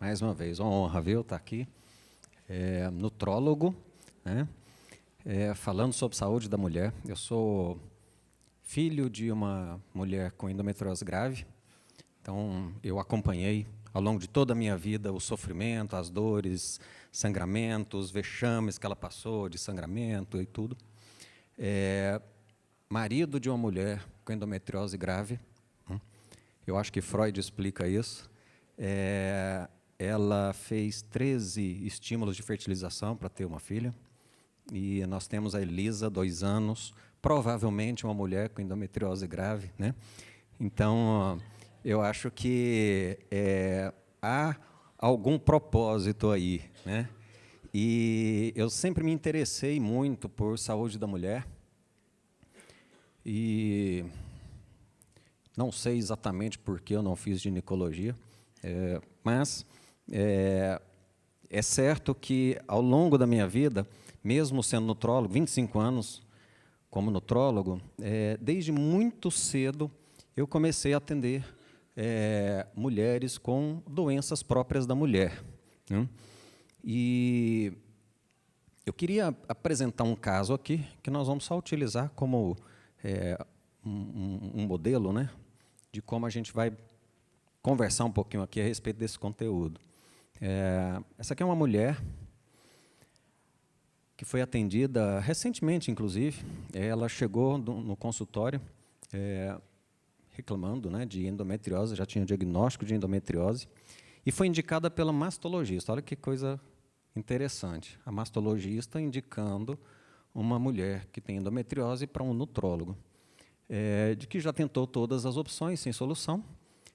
Mais uma vez, uma honra, viu, estar aqui, nutrólogo, né, falando sobre saúde da mulher. Eu sou filho de uma mulher com endometriose grave, então eu acompanhei ao longo de toda a minha vida o sofrimento, as dores, sangramentos, vexames que ela passou de sangramento e tudo. Marido de uma mulher com endometriose grave, eu acho que Freud explica isso. Ela fez 13 estímulos de fertilização para ter uma filha, e nós temos a Elisa, 2 anos, provavelmente uma mulher com endometriose grave, né? Então, eu acho que há algum propósito aí, né? E eu sempre me interessei muito por saúde da mulher, e não sei exatamente por que eu não fiz ginecologia, mas é certo que, ao longo da minha vida, mesmo sendo nutrólogo, 25 anos como nutrólogo, desde muito cedo eu comecei a atender mulheres com doenças próprias da mulher, né? E eu queria apresentar um caso aqui, que nós vamos só utilizar como um modelo, né, de como a gente vai conversar um pouquinho aqui a respeito desse conteúdo. Essa aqui é uma mulher que foi atendida recentemente, inclusive. Ela chegou no consultório reclamando, né, de endometriose, já tinha o diagnóstico de endometriose, e foi indicada pela mastologista. Olha que coisa interessante. A mastologista indicando uma mulher que tem endometriose para um nutrólogo, de que já tentou todas as opções sem solução,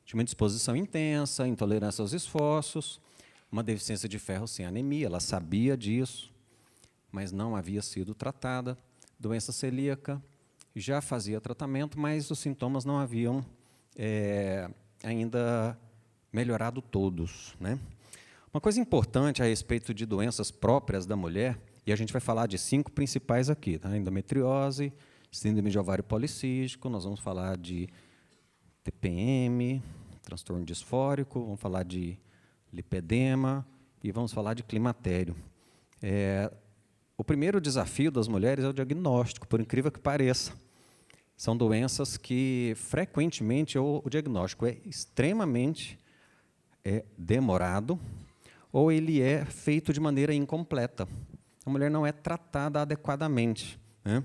tinha uma indisposição intensa, intolerância aos esforços, uma deficiência de ferro sem anemia, ela sabia disso, mas não havia sido tratada, doença celíaca, já fazia tratamento, mas os sintomas não haviam ainda melhorado todos, né? Uma coisa importante a respeito de doenças próprias da mulher, e a gente vai falar de 5 principais aqui, tá? Endometriose, síndrome de ovário policístico, nós vamos falar de TPM, transtorno disfórico, vamos falar de lipedema e vamos falar de climatério. O primeiro desafio das mulheres é o diagnóstico, por incrível que pareça. São doenças que, frequentemente, o diagnóstico é extremamente demorado, ou ele é feito de maneira incompleta. A mulher não é tratada adequadamente, né?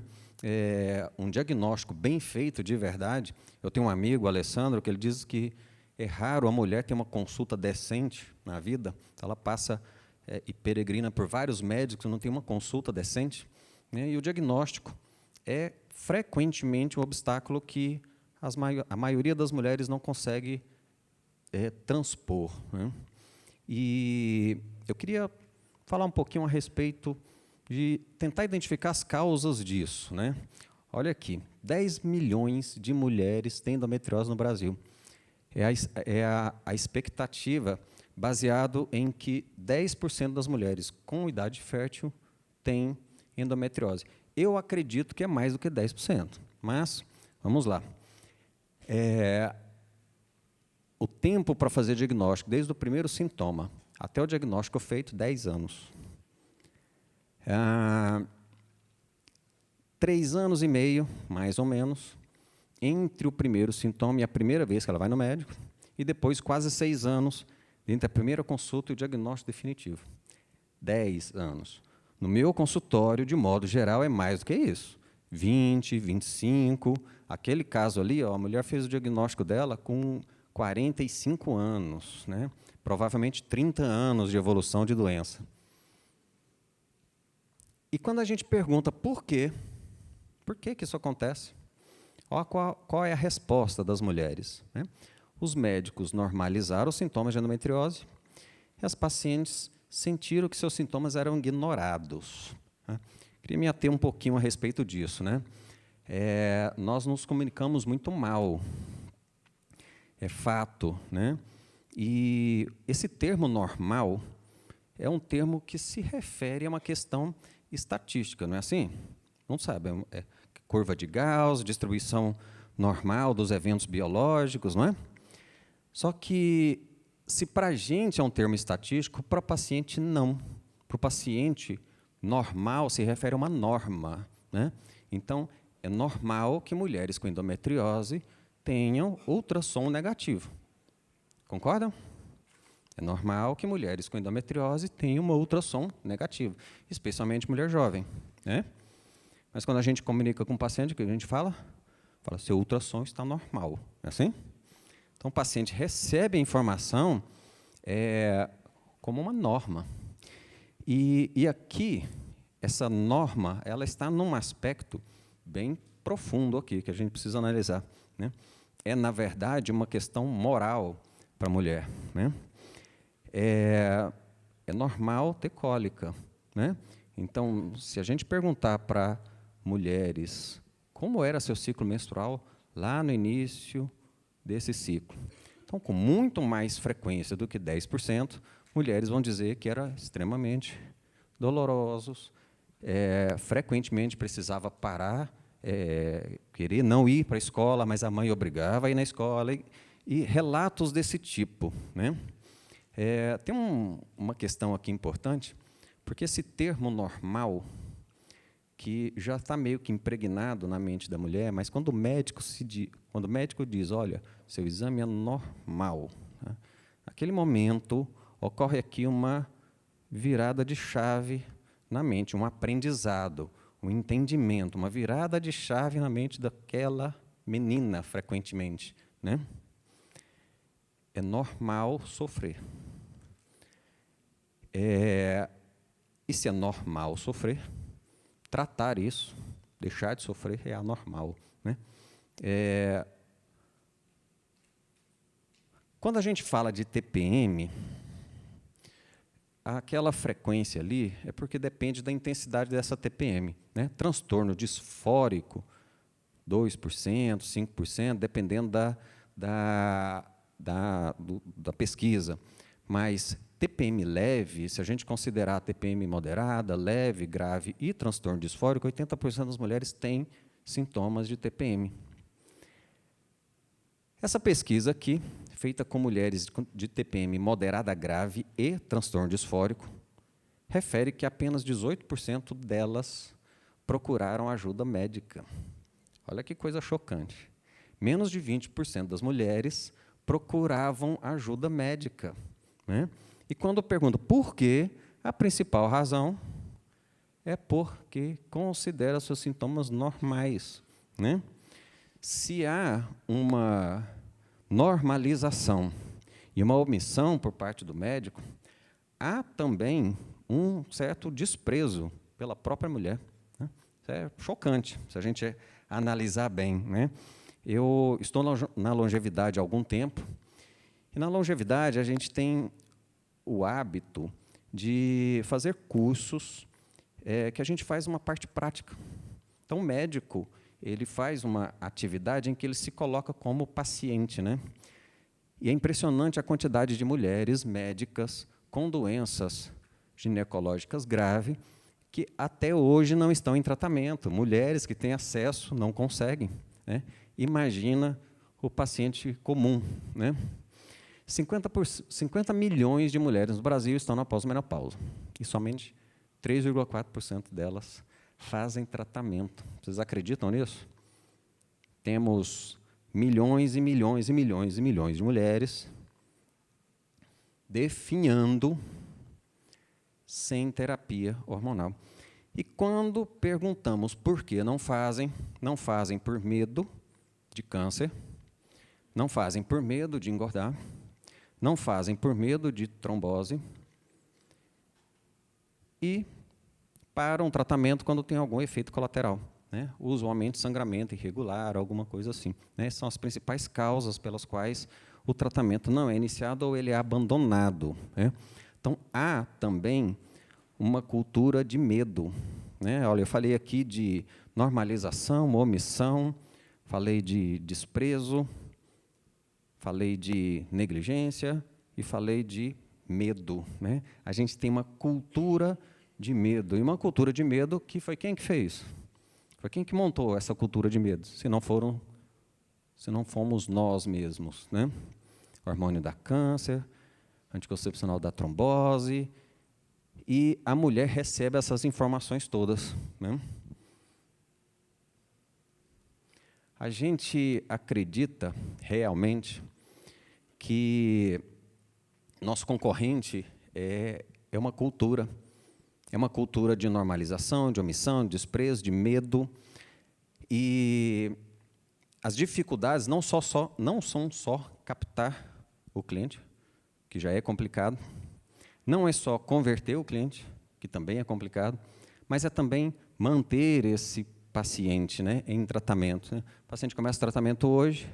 Um diagnóstico bem feito, de verdade. Eu tenho um amigo, Alessandro, que ele diz que é raro a mulher ter uma consulta decente na vida. Ela passa e peregrina por vários médicos, não tem uma consulta decente, né? E o diagnóstico é frequentemente um obstáculo que a maioria das mulheres não consegue transpor, né? E eu queria falar um pouquinho a respeito de tentar identificar as causas disso, né? Olha aqui, 10 milhões de mulheres têm endometriose no Brasil. A expectativa baseado em que 10% das mulheres com idade fértil têm endometriose. Eu acredito que é mais do que 10%, mas vamos lá. O tempo para fazer diagnóstico, desde o primeiro sintoma até o diagnóstico feito, 10 anos. 3 anos e meio, mais ou menos, entre o primeiro sintoma e a primeira vez que ela vai no médico, e depois quase 6 anos entre a primeira consulta e o diagnóstico definitivo. 10 anos. No meu consultório, de modo geral, é mais do que isso. 20, 25. Aquele caso ali, ó, a mulher fez o diagnóstico dela com 45 anos, né? Provavelmente 30 anos de evolução de doença. E quando a gente pergunta por que isso acontece, olha qual é a resposta das mulheres, né? Os médicos normalizaram os sintomas de endometriose e as pacientes sentiram que seus sintomas eram ignorados, né? Queria me ater um pouquinho a respeito disso, né? Nós nos comunicamos muito mal, é fato, né? E esse termo normal é um termo que se refere a uma questão estatística, não é assim? Não sabe, curva de Gauss, distribuição normal dos eventos biológicos, não é? Só que Se para a gente é um termo estatístico, para o paciente não. Para o paciente, normal se refere a uma norma, né? Então, é normal que mulheres com endometriose tenham ultrassom negativo. Concordam? É normal que mulheres com endometriose tenham uma ultrassom negativo, especialmente mulher jovem, né? Mas quando a gente comunica com o paciente, o que a gente fala? Fala, seu ultrassom está normal, não é assim? Então, o paciente recebe a informação como uma norma. E aqui, essa norma, ela está num aspecto bem profundo aqui, que a gente precisa analisar, né? É, na verdade, uma questão moral para a mulher, né? É normal ter cólica, né? Então, se a gente perguntar para mulheres como era seu ciclo menstrual lá no início desse ciclo, então, com muito mais frequência do que 10%, mulheres vão dizer que era extremamente dolorosos, frequentemente precisava parar, querer não ir para a escola, mas a mãe obrigava a ir na escola, e relatos desse tipo, né? Tem uma questão aqui importante, porque esse termo normal, que já está meio que impregnado na mente da mulher, mas quando o médico diz, olha, seu exame é normal, né? Naquele momento ocorre aqui uma virada de chave na mente, um aprendizado, um entendimento, uma virada de chave na mente daquela menina, frequentemente, né? É normal sofrer. E se é normal sofrer, tratar isso, deixar de sofrer, é anormal, né? Quando a gente fala de TPM, aquela frequência ali é porque depende da intensidade dessa TPM, né? Transtorno disfórico, 2%, 5%, dependendo da pesquisa. Mas TPM leve, se a gente considerar TPM moderada, leve, grave e transtorno disfórico, 80% das mulheres têm sintomas de TPM. Essa pesquisa aqui, feita com mulheres de TPM moderada grave e transtorno disfórico, refere que apenas 18% delas procuraram ajuda médica. Olha que coisa chocante. Menos de 20% das mulheres procuravam ajuda médica, né? E quando eu pergunto por quê, a principal razão é porque considera seus sintomas normais, né? Se há uma normalização e uma omissão por parte do médico, há também um certo desprezo pela própria mulher, né? Isso é chocante, se a gente analisar bem, né? Eu estou na longevidade há algum tempo, e na longevidade a gente tem o hábito de fazer cursos que a gente faz uma parte prática. Então, o médico ele faz uma atividade em que ele se coloca como paciente, né? E é impressionante a quantidade de mulheres médicas com doenças ginecológicas graves que até hoje não estão em tratamento. Mulheres que têm acesso não conseguem, né? Imagina o paciente comum, né? 50 milhões de mulheres no Brasil estão na pós-menopausa, e somente 3,4% delas fazem tratamento. Vocês acreditam nisso? Temos milhões e milhões e milhões e milhões de mulheres definhando sem terapia hormonal. E quando perguntamos por que não fazem por medo de câncer, não fazem por medo de engordar, não fazem por medo de trombose e param o tratamento quando tem algum efeito colateral, né? Usualmente sangramento irregular, alguma coisa assim, né? São as principais causas pelas quais o tratamento não é iniciado ou ele é abandonado, né? Então, há também uma cultura de medo, né? Olha, eu falei aqui de normalização, omissão, falei de desprezo, falei de negligência e falei de medo, né? A gente tem uma cultura de medo, e uma cultura de medo que foi quem que fez? Foi quem que montou essa cultura de medo? Se não fomos nós mesmos, né? O hormônio dá câncer, anticoncepcional da trombose, e a mulher recebe essas informações todas, né? A gente acredita realmente que nosso concorrente é uma cultura de normalização, de omissão, de desprezo, de medo, e as dificuldades não são só captar o cliente, que já é complicado, não é só converter o cliente, que também é complicado, mas é também manter esse paciente, né, em tratamento, né? O paciente começa o tratamento hoje,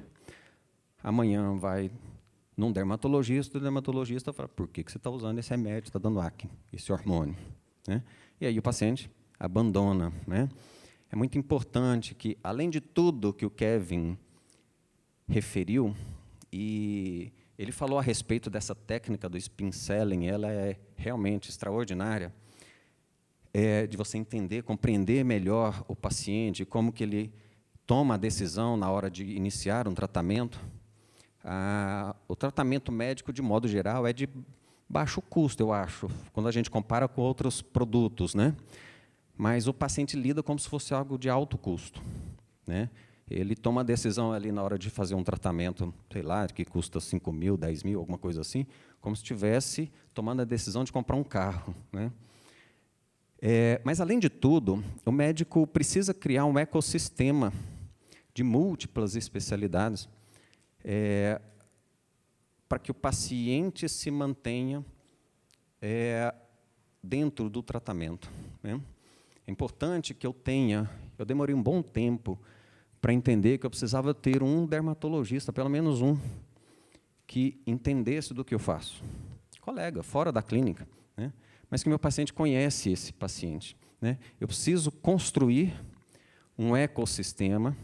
amanhã vai num dermatologista, o dermatologista fala, por que você está usando esse remédio, está dando acne, esse hormônio, né? E aí o paciente abandona, né? É muito importante que, além de tudo que o Kevin referiu, e ele falou a respeito dessa técnica do spin selling, ela é realmente extraordinária, de você entender, compreender melhor o paciente, como que ele toma a decisão na hora de iniciar um tratamento. O tratamento médico, de modo geral, é de baixo custo, eu acho, quando a gente compara com outros produtos, né? Mas o paciente lida como se fosse algo de alto custo, né? Ele toma a decisão ali na hora de fazer um tratamento, sei lá, que custa 5 mil, 10 mil, alguma coisa assim, como se estivesse tomando a decisão de comprar um carro, né? Mas, além de tudo, o médico precisa criar um ecossistema de múltiplas especialidades para que o paciente se mantenha dentro do tratamento, né? É importante que eu demorei um bom tempo para entender que eu precisava ter um dermatologista, pelo menos um, que entendesse do que eu faço. Colega, fora da clínica, né? Mas que meu paciente conhece esse paciente, né? Eu preciso construir um ecossistema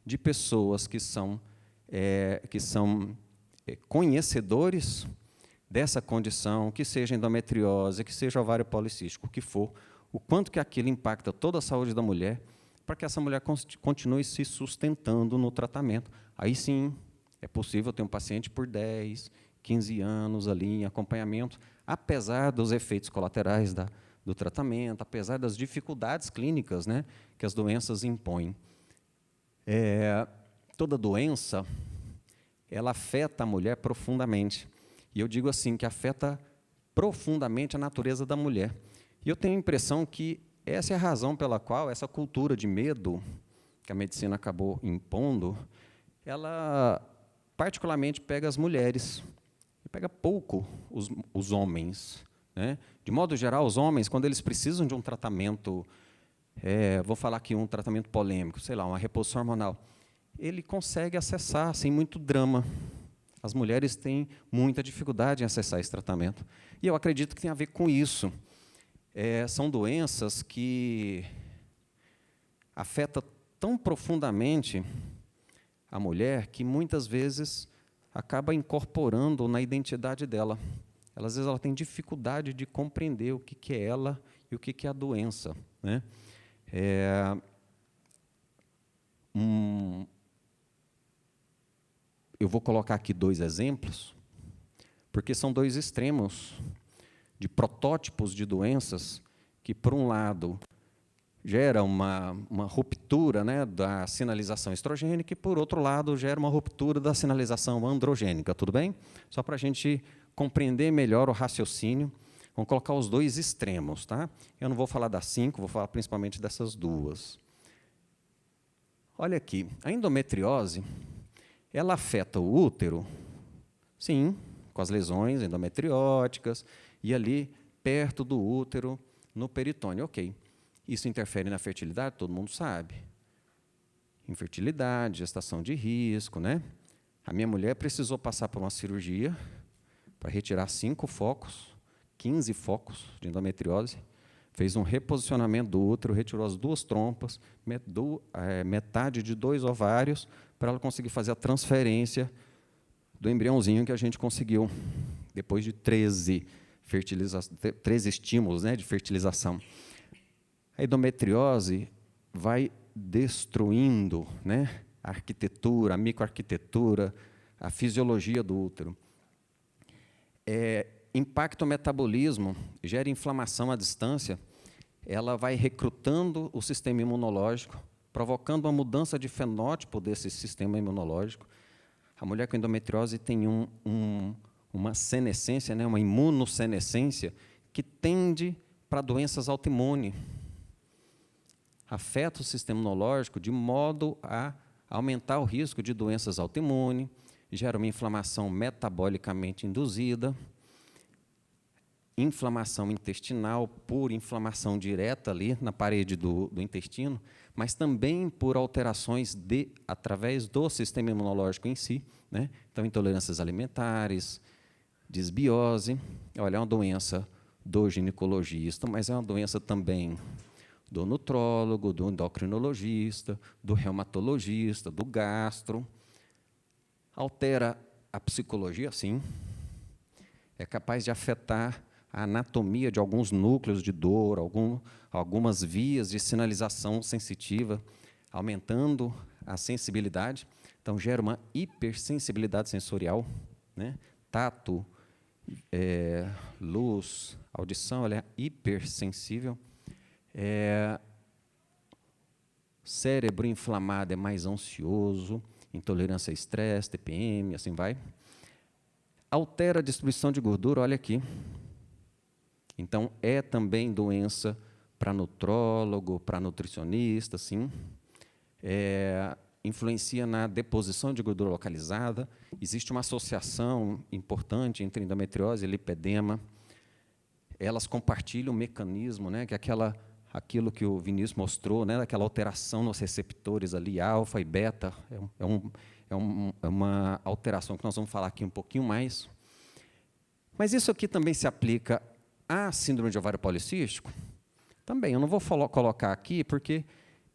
de pessoas que são conhecedores dessa condição, que seja endometriose, que seja ovário policístico, o que for, o quanto que aquilo impacta toda a saúde da mulher, para que essa mulher continue se sustentando no tratamento. Aí sim, é possível ter um paciente por 10, 15 anos ali em acompanhamento, apesar dos efeitos colaterais do tratamento, apesar das dificuldades clínicas, né, que as doenças impõem. Toda doença, ela afeta a mulher profundamente. E eu digo assim, que afeta profundamente a natureza da mulher. E eu tenho a impressão que essa é a razão pela qual essa cultura de medo que a medicina acabou impondo, ela particularmente pega as mulheres e pega pouco os homens, né? De modo geral, os homens, quando eles precisam de um tratamento, vou falar aqui um tratamento polêmico, sei lá, uma reposição hormonal, ele consegue acessar sem muito drama. As mulheres têm muita dificuldade em acessar esse tratamento. E eu acredito que tem a ver com isso. São doenças que afetam tão profundamente a mulher que, muitas vezes, acaba incorporando na identidade dela. Às vezes, ela tem dificuldade de compreender o que é ela e o que é a doença, né? Eu vou colocar aqui 2 exemplos, porque são 2 extremos de protótipos de doenças que, por um lado, gera uma ruptura, né, da sinalização estrogênica e, por outro lado, gera uma ruptura da sinalização androgênica. Tudo bem? Só para a gente compreender melhor o raciocínio, vamos colocar os 2 extremos, tá? Eu não vou falar das 5, vou falar principalmente dessas 2. Olha aqui, a endometriose, ela afeta o útero? Sim, com as lesões endometrióticas, e ali, perto do útero, no peritônio. Ok. Isso interfere na fertilidade? Todo mundo sabe. Infertilidade, gestação de risco, né? A minha mulher precisou passar por uma cirurgia para retirar 5 focos, 15 focos de endometriose, fez um reposicionamento do útero, retirou as 2 trompas, metade de 2 ovários, para ela conseguir fazer a transferência do embriãozinho que a gente conseguiu, depois de 13 estímulos, né, de fertilização. A endometriose vai destruindo, né, a arquitetura, a microarquitetura, a fisiologia do útero. impacta o metabolismo, gera inflamação à distância, ela vai recrutando o sistema imunológico, provocando uma mudança de fenótipo desse sistema imunológico. A mulher com endometriose tem uma senescência, né, uma imunossenescência, que tende para doenças autoimunes. Afeta o sistema imunológico de modo a aumentar o risco de doenças autoimunes, gera uma inflamação metabolicamente induzida, inflamação intestinal por inflamação direta ali na parede do intestino, mas também por alterações através do sistema imunológico em si, né? Então, intolerâncias alimentares, disbiose. Olha, é uma doença do ginecologista, mas é uma doença também do nutrólogo, do endocrinologista, do reumatologista, do gastro. Altera a psicologia, sim. É capaz de afetar a anatomia de alguns núcleos de dor, algumas vias de sinalização sensitiva, aumentando a sensibilidade. Então, gera uma hipersensibilidade sensorial, né? Tato, luz, audição, ela é hipersensível. Cérebro inflamado é mais ansioso, intolerância a estresse, TPM, assim vai. Altera a distribuição de gordura, olha aqui. Então, é também doença para nutrólogo, para nutricionista, sim. Influencia na deposição de gordura localizada. Existe uma associação importante entre endometriose e lipedema. Elas compartilham o mecanismo, né, que é aquilo que o Vinícius mostrou, né, daquela alteração nos receptores ali, alfa e beta. É uma alteração que nós vamos falar aqui um pouquinho mais. Mas isso aqui também se aplica à síndrome de ovário policístico? Também, eu não vou colocar aqui, porque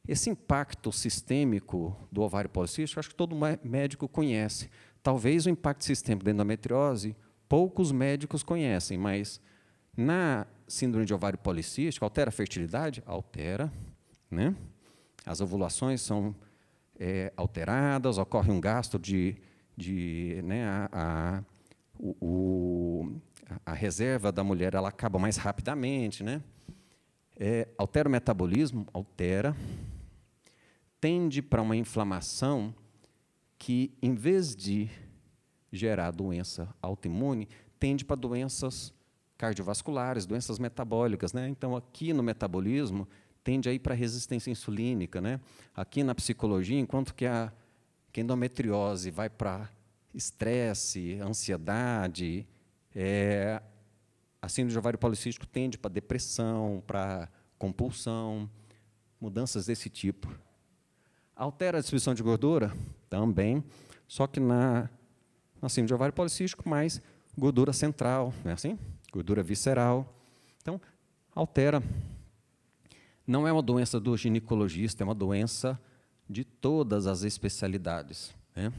esse impacto sistêmico do ovário policístico, acho que todo médico conhece. Talvez o impacto sistêmico da endometriose, poucos médicos conhecem, mas na síndrome de ovário policístico, altera a fertilidade? Altera, né? As ovulações são alteradas, ocorre um gasto né, a reserva da mulher ela acaba mais rapidamente, né? Altera o metabolismo? Altera. Tende para uma inflamação que, em vez de gerar doença autoimune, tende para doenças cardiovasculares, doenças metabólicas, né? Então, aqui no metabolismo, tende a ir para a resistência insulínica, né? Aqui na psicologia, enquanto que a endometriose vai para estresse, ansiedade, a síndrome de ovário policístico tende para depressão, para compulsão, mudanças desse tipo. Altera a distribuição de gordura? Também, só que na síndrome de ovário policístico, mais gordura central, não é assim? Gordura visceral. Então, altera. Não é uma doença do ginecologista, é uma doença de todas as especialidades, né?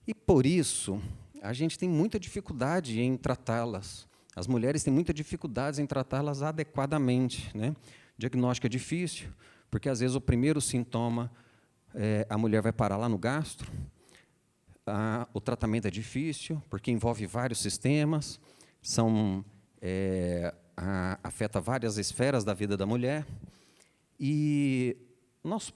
E, por isso, a gente tem muita dificuldade em tratá-las. As mulheres têm muita dificuldade em tratá-las adequadamente, né? O diagnóstico é difícil, porque, às vezes, o primeiro sintoma, a mulher vai parar lá no gastro. O tratamento é difícil, porque envolve vários sistemas, afeta várias esferas da vida da mulher. E nós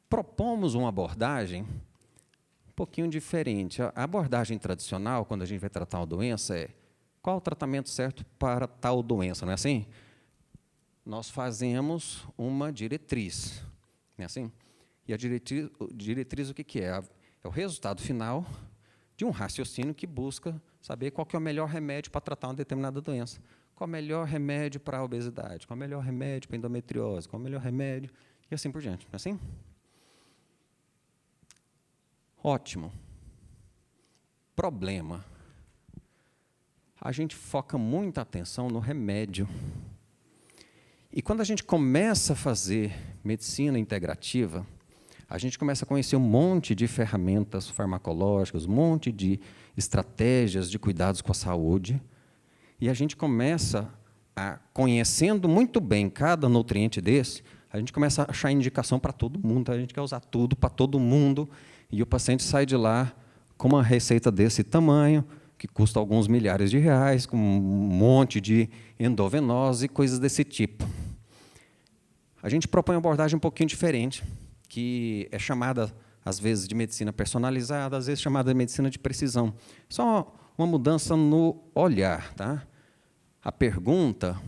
propomos uma abordagem um pouquinho diferente. A abordagem tradicional, quando a gente vai tratar uma doença, qual o tratamento certo para tal doença, não é assim? Nós fazemos uma diretriz, não é assim? E a diretriz o que é? É o resultado final de um raciocínio que busca saber qual que é o melhor remédio para tratar uma determinada doença. Qual é o melhor remédio para a obesidade? Qual é o melhor remédio para a endometriose? Qual é o melhor remédio? E assim por diante, não é assim? Ótimo. Problema. A gente foca muita atenção no remédio. E quando a gente começa a fazer medicina integrativa, a gente começa a conhecer um monte de ferramentas farmacológicas, um monte de estratégias de cuidados com a saúde, e a gente começa conhecendo muito bem cada nutriente desse, a gente começa a achar indicação para todo mundo, a gente quer usar tudo para todo mundo, e o paciente sai de lá com uma receita desse tamanho, que custa alguns milhares de reais, com um monte de endovenose e coisas desse tipo. A gente propõe uma abordagem um pouquinho diferente, que é chamada, às vezes, de medicina personalizada, às vezes chamada de medicina de precisão. Só uma mudança no olhar. Tá? A pergunta,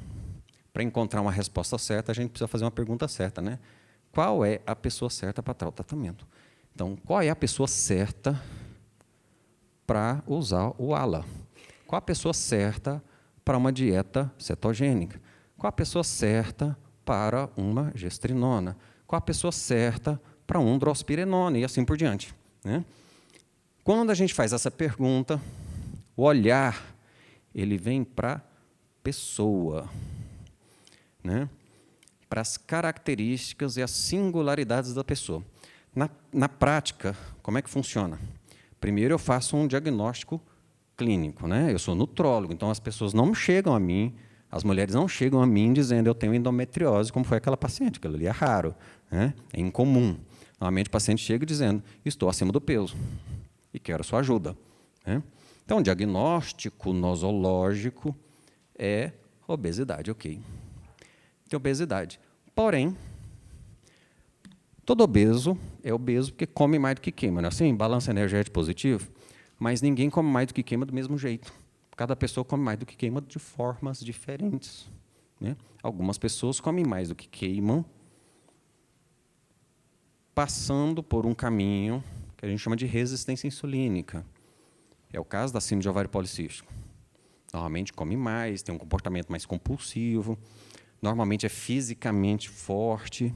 para encontrar uma resposta certa, a gente precisa fazer uma pergunta certa. Né? Qual é a pessoa certa para tal tratamento? Então, qual é a pessoa certa para usar o ALA? Qual a pessoa certa para uma dieta cetogênica? Qual a pessoa certa para uma gestrinona? Qual a pessoa certa para um drospirenona? E assim por diante. Né? Quando a gente faz essa pergunta, o olhar ele vem para a pessoa, né? Para as características e as singularidades da pessoa. Na prática, como é que funciona? Primeiro, eu faço um diagnóstico clínico. Né? Eu sou nutrólogo, então as pessoas não chegam a mim, as mulheres não chegam a mim dizendo eu tenho endometriose, como foi aquela paciente, aquilo ali é raro, né? É incomum. Normalmente o paciente chega dizendo, estou acima do peso e quero sua ajuda. Né? Então, o diagnóstico nosológico é obesidade, ok. Tem obesidade. Porém, todo obeso é obeso porque come mais do que queima. Não é assim? Balanço energético positivo. Mas ninguém come mais do que queima do mesmo jeito. Cada pessoa come mais do que queima de formas diferentes. Né? Algumas pessoas comem mais do que queimam, passando por um caminho que a gente chama de resistência insulínica. É o caso da síndrome de ovário policístico. Normalmente come mais, tem um comportamento mais compulsivo, normalmente é fisicamente forte.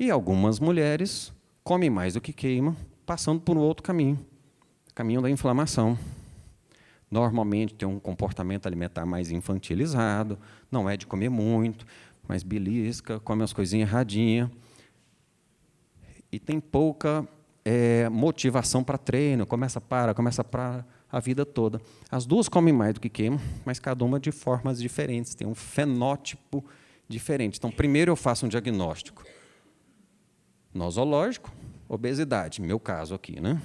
E algumas mulheres comem mais do que queimam, passando por um outro caminho, o caminho da inflamação. Normalmente tem um comportamento alimentar mais infantilizado, não é de comer muito, mas belisca, come as coisinhas erradinhas, e tem pouca motivação para treino, começa para a vida toda. As duas comem mais do que queimam, mas cada uma de formas diferentes, tem um fenótipo diferente. Então, primeiro eu faço um diagnóstico nosológico, obesidade, meu caso aqui. Né?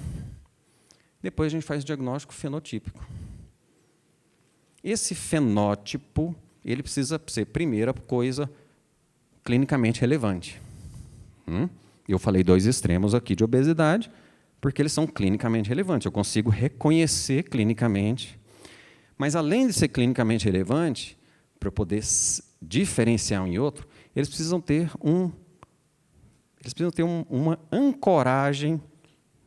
Depois a gente faz o diagnóstico fenotípico. Esse fenótipo ele precisa ser, primeira coisa, clinicamente relevante. Eu falei 2 extremos aqui de obesidade, porque eles são clinicamente relevantes. Eu consigo reconhecer clinicamente. Mas, além de ser clinicamente relevante, para eu poder diferenciar um e outro, eles precisam ter uma ancoragem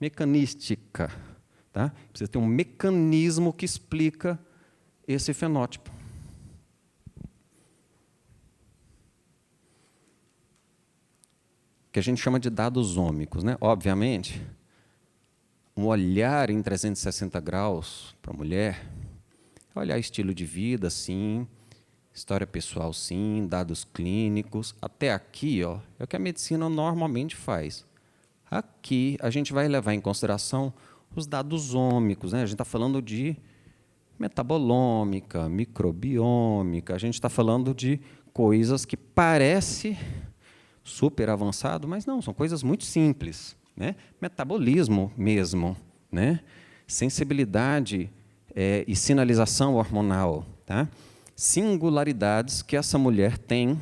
mecanística. Tá? Precisa ter um mecanismo que explica esse fenótipo. Que a gente chama de dados ômicos. Né? Obviamente, um olhar em 360 graus para a mulher, olhar estilo de vida, sim, história pessoal, sim, dados clínicos. Até aqui é o que a medicina normalmente faz. Aqui, a gente vai levar em consideração os dados ômicos. Né? A gente está falando de metabolômica, microbiômica, a gente está falando de coisas que parecem super avançado, mas não, são coisas muito simples. Né? Metabolismo mesmo, né? Sensibilidade e sinalização hormonal. Tá? Singularidades que essa mulher tem,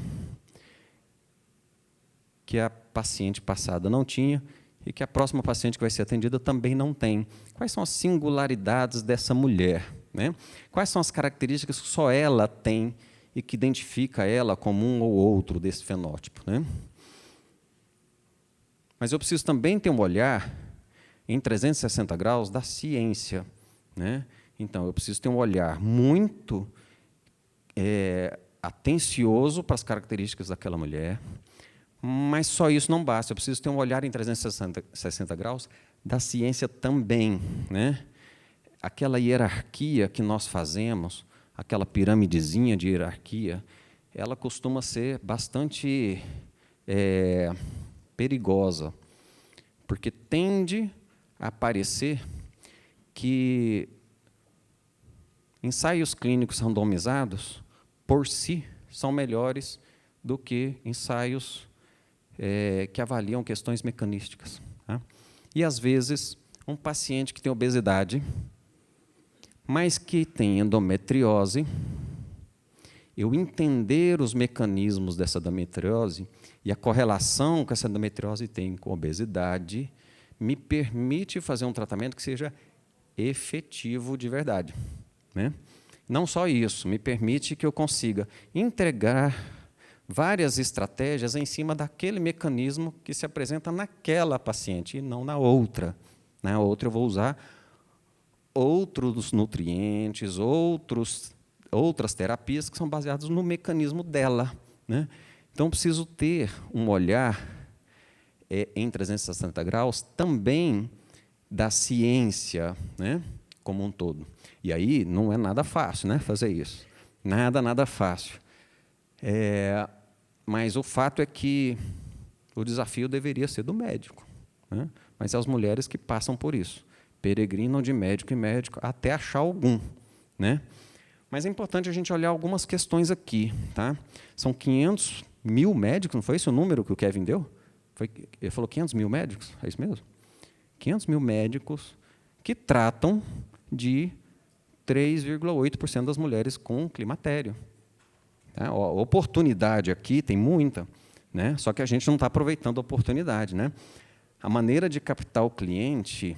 que a paciente passada não tinha, e que a próxima paciente que vai ser atendida também não tem. Quais são as singularidades dessa mulher? Né? Quais são as características que só ela tem e que identifica ela como um ou outro desse fenótipo? Né? Mas eu preciso também ter um olhar em 360 graus da ciência. Né? Então, eu preciso ter um olhar muito atencioso para as características daquela mulher, mas só isso não basta. Eu preciso ter um olhar em 360 graus da ciência também. Né? Aquela hierarquia que nós fazemos, aquela piramidezinha de hierarquia, ela costuma ser bastante perigosa, porque tende a parecer que ensaios clínicos randomizados, por si, são melhores do que ensaios que avaliam questões mecanísticas. Tá? E, às vezes, um paciente que tem obesidade, mas que tem endometriose, eu entender os mecanismos dessa endometriose e a correlação que essa endometriose tem com a obesidade, me permite fazer um tratamento que seja efetivo de verdade, né? Não só isso, me permite que eu consiga entregar várias estratégias em cima daquele mecanismo que se apresenta naquela paciente e não na outra. Na outra eu vou usar outros nutrientes, outras terapias que são baseadas no mecanismo dela, né? Então, preciso ter um olhar em 360 graus também da ciência, né, como um todo. E aí não é nada fácil, né, fazer isso. Nada fácil. Mas o fato é que o desafio deveria ser do médico, né? Mas é as mulheres que passam por isso. Peregrinam de médico em médico até achar algum, né? Mas é importante a gente olhar algumas questões aqui, tá? São 500 mil médicos, não foi esse o número que o Kevin deu? Ele falou 500 mil médicos? É isso mesmo? 500 mil médicos que tratam de 3,8% das mulheres com climatério. Tá? A oportunidade aqui tem muita, né? Só que a gente não está aproveitando a oportunidade, né? A maneira de captar o cliente,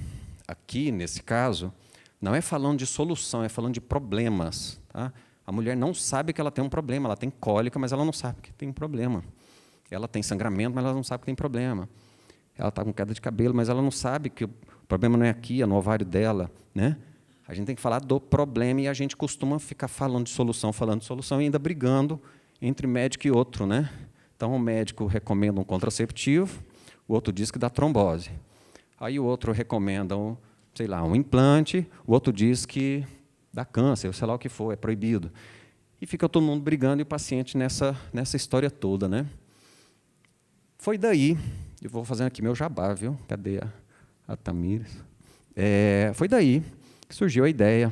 aqui, nesse caso, não é falando de solução, é falando de problemas. Tá? A mulher não sabe que ela tem um problema, ela tem cólica, mas ela não sabe que tem um problema. Ela tem sangramento, mas ela não sabe que tem problema. Ela está com queda de cabelo, mas ela não sabe que o problema não é aqui, é no ovário dela, né? A gente tem que falar do problema e a gente costuma ficar falando de solução e ainda brigando entre médico e outro, né? Então, o médico recomenda um contraceptivo, o outro diz que dá trombose. Aí o outro recomenda um implante, o outro diz que dá câncer, sei lá o que for, é proibido. E fica todo mundo brigando e o paciente nessa história toda, né? Foi daí, eu vou fazendo aqui meu jabá, viu? Cadê a Tamires? Foi daí que surgiu a ideia,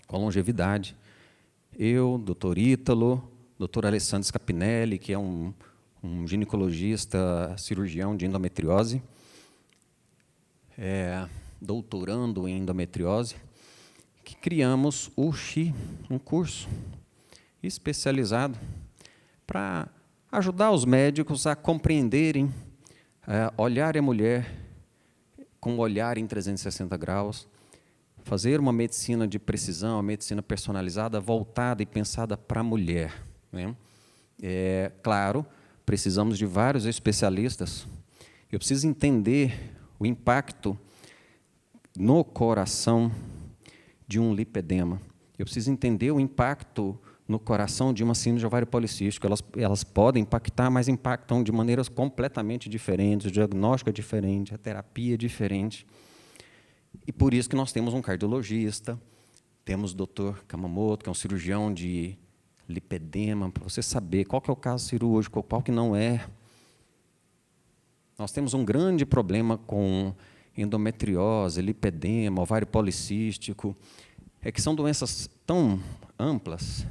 com a longevidade. Eu, doutor Ítalo, doutor Alessandro Scapinelli, que é um ginecologista, cirurgião de endometriose, doutorando em endometriose, que criamos o XI, um curso especializado para ajudar os médicos a compreenderem, olhar a mulher com um olhar em 360 graus, fazer uma medicina de precisão, uma medicina personalizada, voltada e pensada para a mulher, né? Claro, precisamos de vários especialistas. Eu preciso entender o impacto no coração de um lipedema. Eu preciso entender o impacto no coração de uma síndrome de ovário policístico. Elas podem impactar, mas impactam de maneiras completamente diferentes, o diagnóstico é diferente, a terapia é diferente. E por isso que nós temos um cardiologista, temos o Dr. Kamamoto, que é um cirurgião de lipedema, para você saber qual que é o caso cirúrgico, qual que não é. Nós temos um grande problema com endometriose, lipedema, ovário policístico, que são doenças tão amplas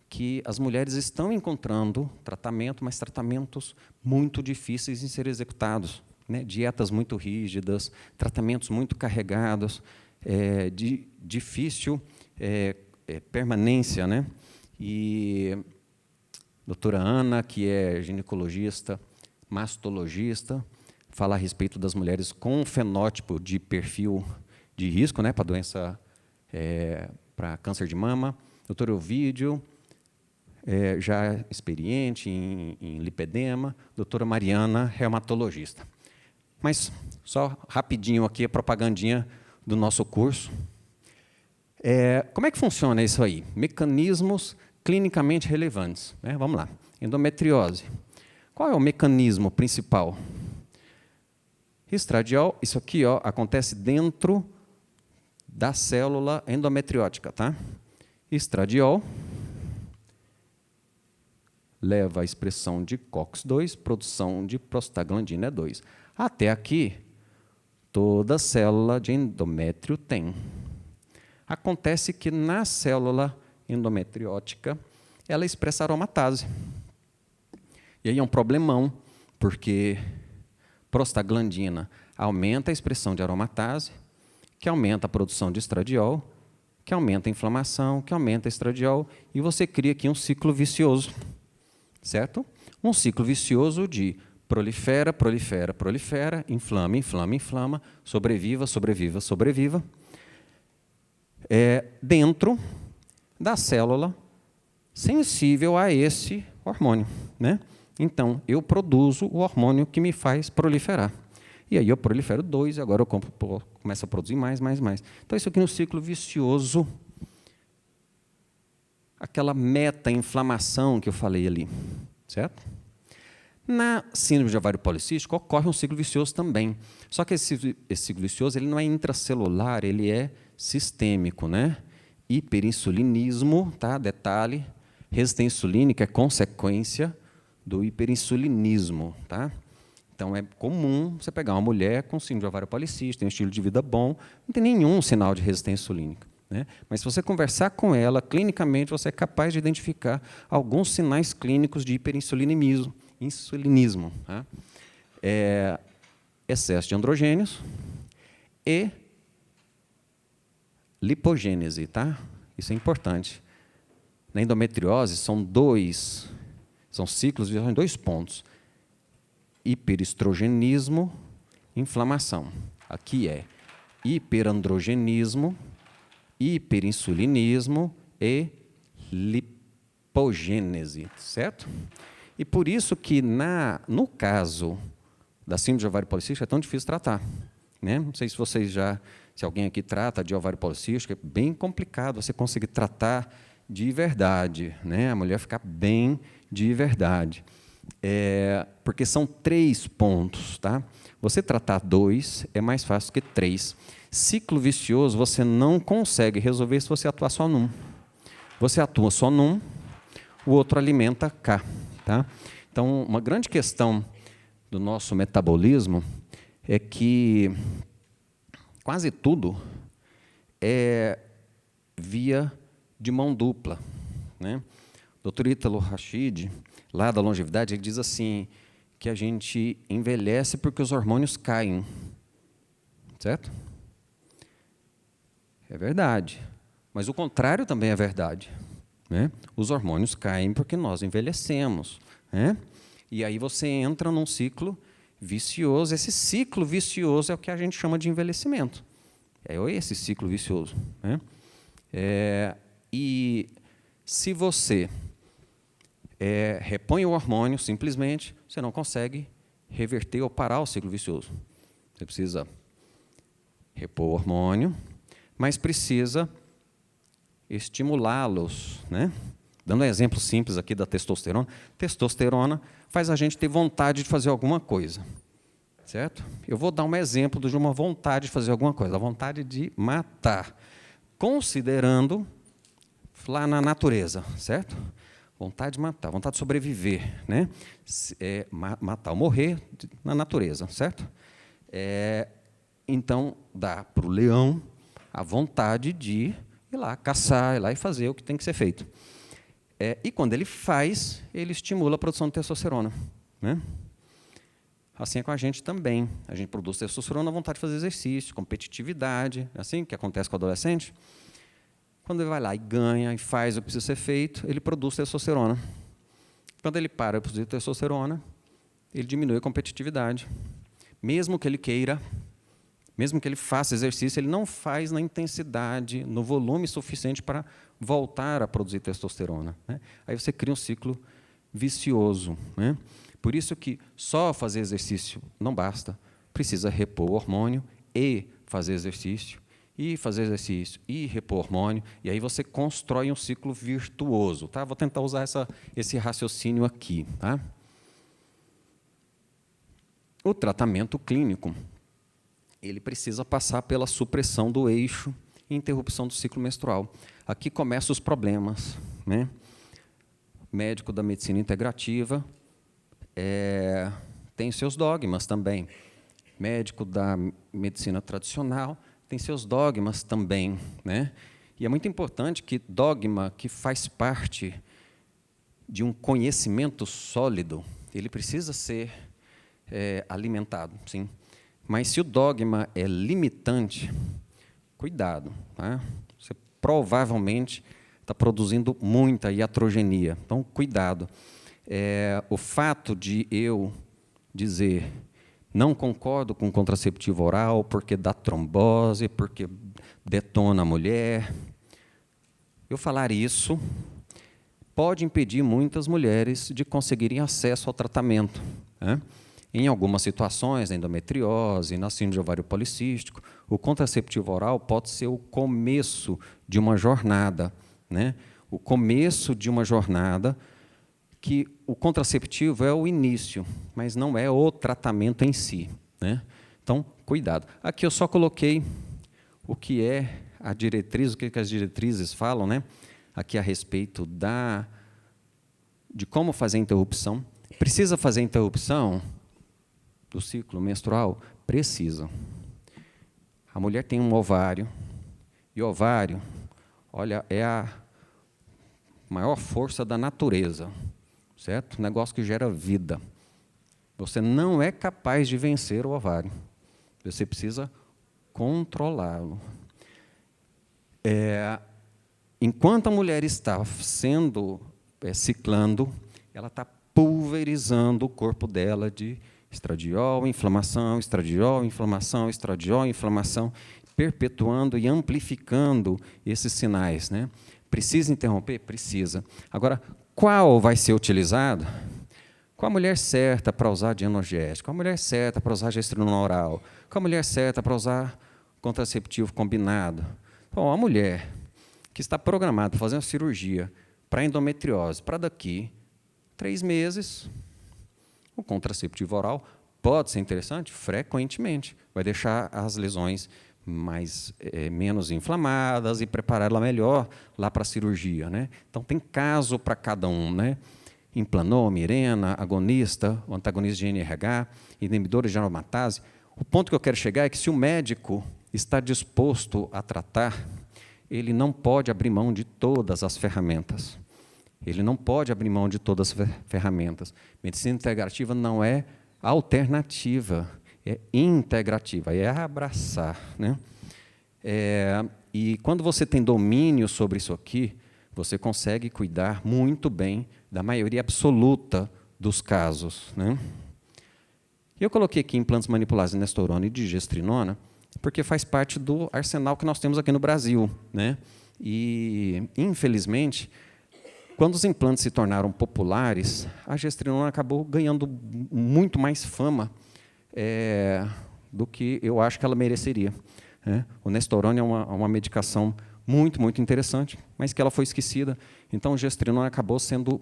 que as mulheres estão encontrando tratamento, mas tratamentos muito difíceis em ser executados, né? Dietas muito rígidas, tratamentos muito carregados, de difícil permanência, né? E a doutora Ana, que é ginecologista, mastologista, fala a respeito das mulheres com fenótipo de perfil de risco, né, para doença, para câncer de mama. Doutor Ovídio, já experiente em lipedema. Doutora Mariana, reumatologista. Mas, só rapidinho aqui, a propagandinha do nosso curso. Como é que funciona isso aí? Mecanismos clinicamente relevantes, né? Vamos lá. Endometriose. Qual é o mecanismo principal? Estradiol, isso aqui acontece dentro da célula endometriótica, tá? Estradiol leva à expressão de COX-2, produção de prostaglandina E2. Até aqui, toda célula de endométrio tem. Acontece que na célula endometriótica, ela expressa aromatase. E aí é um problemão, porque prostaglandina aumenta a expressão de aromatase, que aumenta a produção de estradiol, que aumenta a inflamação, que aumenta a estradiol, e você cria aqui um ciclo vicioso, certo? Um ciclo vicioso de prolifera, prolifera, prolifera, inflama, inflama, inflama, sobreviva, sobreviva, sobreviva, dentro da célula sensível a esse hormônio, né? Então, eu produzo o hormônio que me faz proliferar. E aí eu prolifero 2, e agora eu começo a produzir mais, mais, mais. Então, isso aqui no ciclo vicioso, aquela meta-inflamação que eu falei ali, certo? Na síndrome de ovário policístico, ocorre um ciclo vicioso também. Só que esse ciclo vicioso ele não é intracelular, ele é sistêmico, né? Hiperinsulinismo, tá? Detalhe, resistência insulínica é consequência do hiperinsulinismo, tá? Então, é comum você pegar uma mulher com síndrome de ovário policístico, tem um estilo de vida bom, não tem nenhum sinal de resistência insulínica, né? Mas, se você conversar com ela, clinicamente, você é capaz de identificar alguns sinais clínicos de hiperinsulinismo, tá? Excesso de androgênios e lipogênese, tá? Isso é importante. Na endometriose, são ciclos em 2 pontos. Hiperestrogenismo, inflamação. Aqui é hiperandrogenismo, hiperinsulinismo e lipogênese, certo? E por isso que, no caso da síndrome de ovário policístico, é tão difícil tratar, né? Não sei se se alguém aqui trata de ovário policístico, é bem complicado você conseguir tratar de verdade, né? A mulher ficar bem de verdade. Porque são 3 pontos, tá? Você tratar 2 é mais fácil que 3. Ciclo vicioso você não consegue resolver se você atuar só num. Você atua só num, o outro alimenta cá, tá? Então, uma grande questão do nosso metabolismo é que quase tudo é via de mão dupla, né? O Dr. Ítalo Rachid, lá da longevidade, ele diz assim, que a gente envelhece porque os hormônios caem, certo? É verdade, mas o contrário também é verdade, né? Os hormônios caem porque nós envelhecemos, né? E aí você entra num ciclo vicioso. Esse ciclo vicioso é o que a gente chama de envelhecimento. É esse ciclo vicioso, né? E se você repõe o hormônio, simplesmente, você não consegue reverter ou parar o ciclo vicioso. Você precisa repor o hormônio, mas precisa estimulá-los, né? Dando um exemplo simples aqui da testosterona. Testosterona faz a gente ter vontade de fazer alguma coisa, certo? Eu vou dar um exemplo de uma vontade de fazer alguma coisa, a vontade de matar, considerando lá na natureza, certo? Vontade de matar, vontade de sobreviver, né? Matar ou morrer na natureza, certo? Então, dá para o leão a vontade de ir lá caçar, ir lá e fazer o que tem que ser feito. E quando ele faz, ele estimula a produção de testosterona, né? Assim é com a gente também. A gente produz testosterona, a vontade de fazer exercício, competitividade, assim que acontece com o adolescente. Quando ele vai lá e ganha, e faz o que precisa ser feito, ele produz testosterona. Quando ele para de produzir testosterona, ele diminui a competitividade. Mesmo que ele queira, mesmo que ele faça exercício, ele não faz na intensidade, no volume suficiente para voltar a produzir testosterona, né? Aí você cria um ciclo vicioso, né? Por isso que só fazer exercício não basta, precisa repor o hormônio e fazer exercício, e repor hormônio, e aí você constrói um ciclo virtuoso, tá? Vou tentar usar esse raciocínio aqui, tá? O tratamento clínico, ele precisa passar pela supressão do eixo e interrupção do ciclo menstrual. Aqui começam os problemas, né? Médico da medicina integrativa tem seus dogmas também. Médico da medicina tradicional tem seus dogmas também, né? E é muito importante que dogma que faz parte de um conhecimento sólido, ele precisa ser alimentado, sim. Mas se o dogma é limitante, cuidado, tá? Você provavelmente está produzindo muita iatrogenia. Então, cuidado. O fato de eu dizer não concordo com contraceptivo oral porque dá trombose, porque detona a mulher, eu falar isso pode impedir muitas mulheres de conseguirem acesso ao tratamento, né? Em algumas situações, na endometriose, na síndrome de ovário policístico, o contraceptivo oral pode ser o começo de uma jornada, né? O começo de uma jornada que o contraceptivo é o início, mas não é o tratamento em si, né? Então, cuidado. Aqui eu só coloquei o que é a diretriz, o que as diretrizes falam, né? Aqui a respeito de como fazer a interrupção. Precisa fazer a interrupção do ciclo menstrual? Precisa. A mulher tem um ovário, e o ovário, olha, é a maior força da natureza, certo? Um negócio que gera vida. Você não é capaz de vencer o ovário. Você precisa controlá-lo. Enquanto a mulher está ciclando, ela está pulverizando o corpo dela de estradiol, inflamação, estradiol, inflamação, estradiol, inflamação, perpetuando e amplificando esses sinais, né? Precisa interromper? Precisa. Agora, qual vai ser utilizado? Qual a mulher certa para usar dienogésico? Qual a mulher certa para usar gestrinona oral? Qual a mulher certa para usar contraceptivo combinado? Bom, a mulher que está programada para fazer uma cirurgia para endometriose, para daqui 3 meses, o contraceptivo oral pode ser interessante frequentemente. Vai deixar as lesões menos inflamadas e preparar ela melhor lá para a cirurgia, né? Então, tem caso para cada um, né? Implanon, Mirena, agonista, o antagonista de NRH, inibidores de aromatase. O ponto que eu quero chegar é que, se o médico está disposto a tratar, ele não pode abrir mão de todas as ferramentas. Ele não pode abrir mão de todas as ferramentas. Medicina integrativa não é alternativa, é integrativa, é abraçar, né? E quando você tem domínio sobre isso aqui, você consegue cuidar muito bem da maioria absoluta dos casos, né? Eu coloquei aqui implantes manipulados de nestorona e de gestrinona, porque faz parte do arsenal que nós temos aqui no Brasil, né? E, infelizmente, quando os implantes se tornaram populares, a gestrinona acabou ganhando muito mais fama do que eu acho que ela mereceria, né? O Nestorone é uma medicação muito, muito interessante, mas que ela foi esquecida. Então, o gestrinona acabou sendo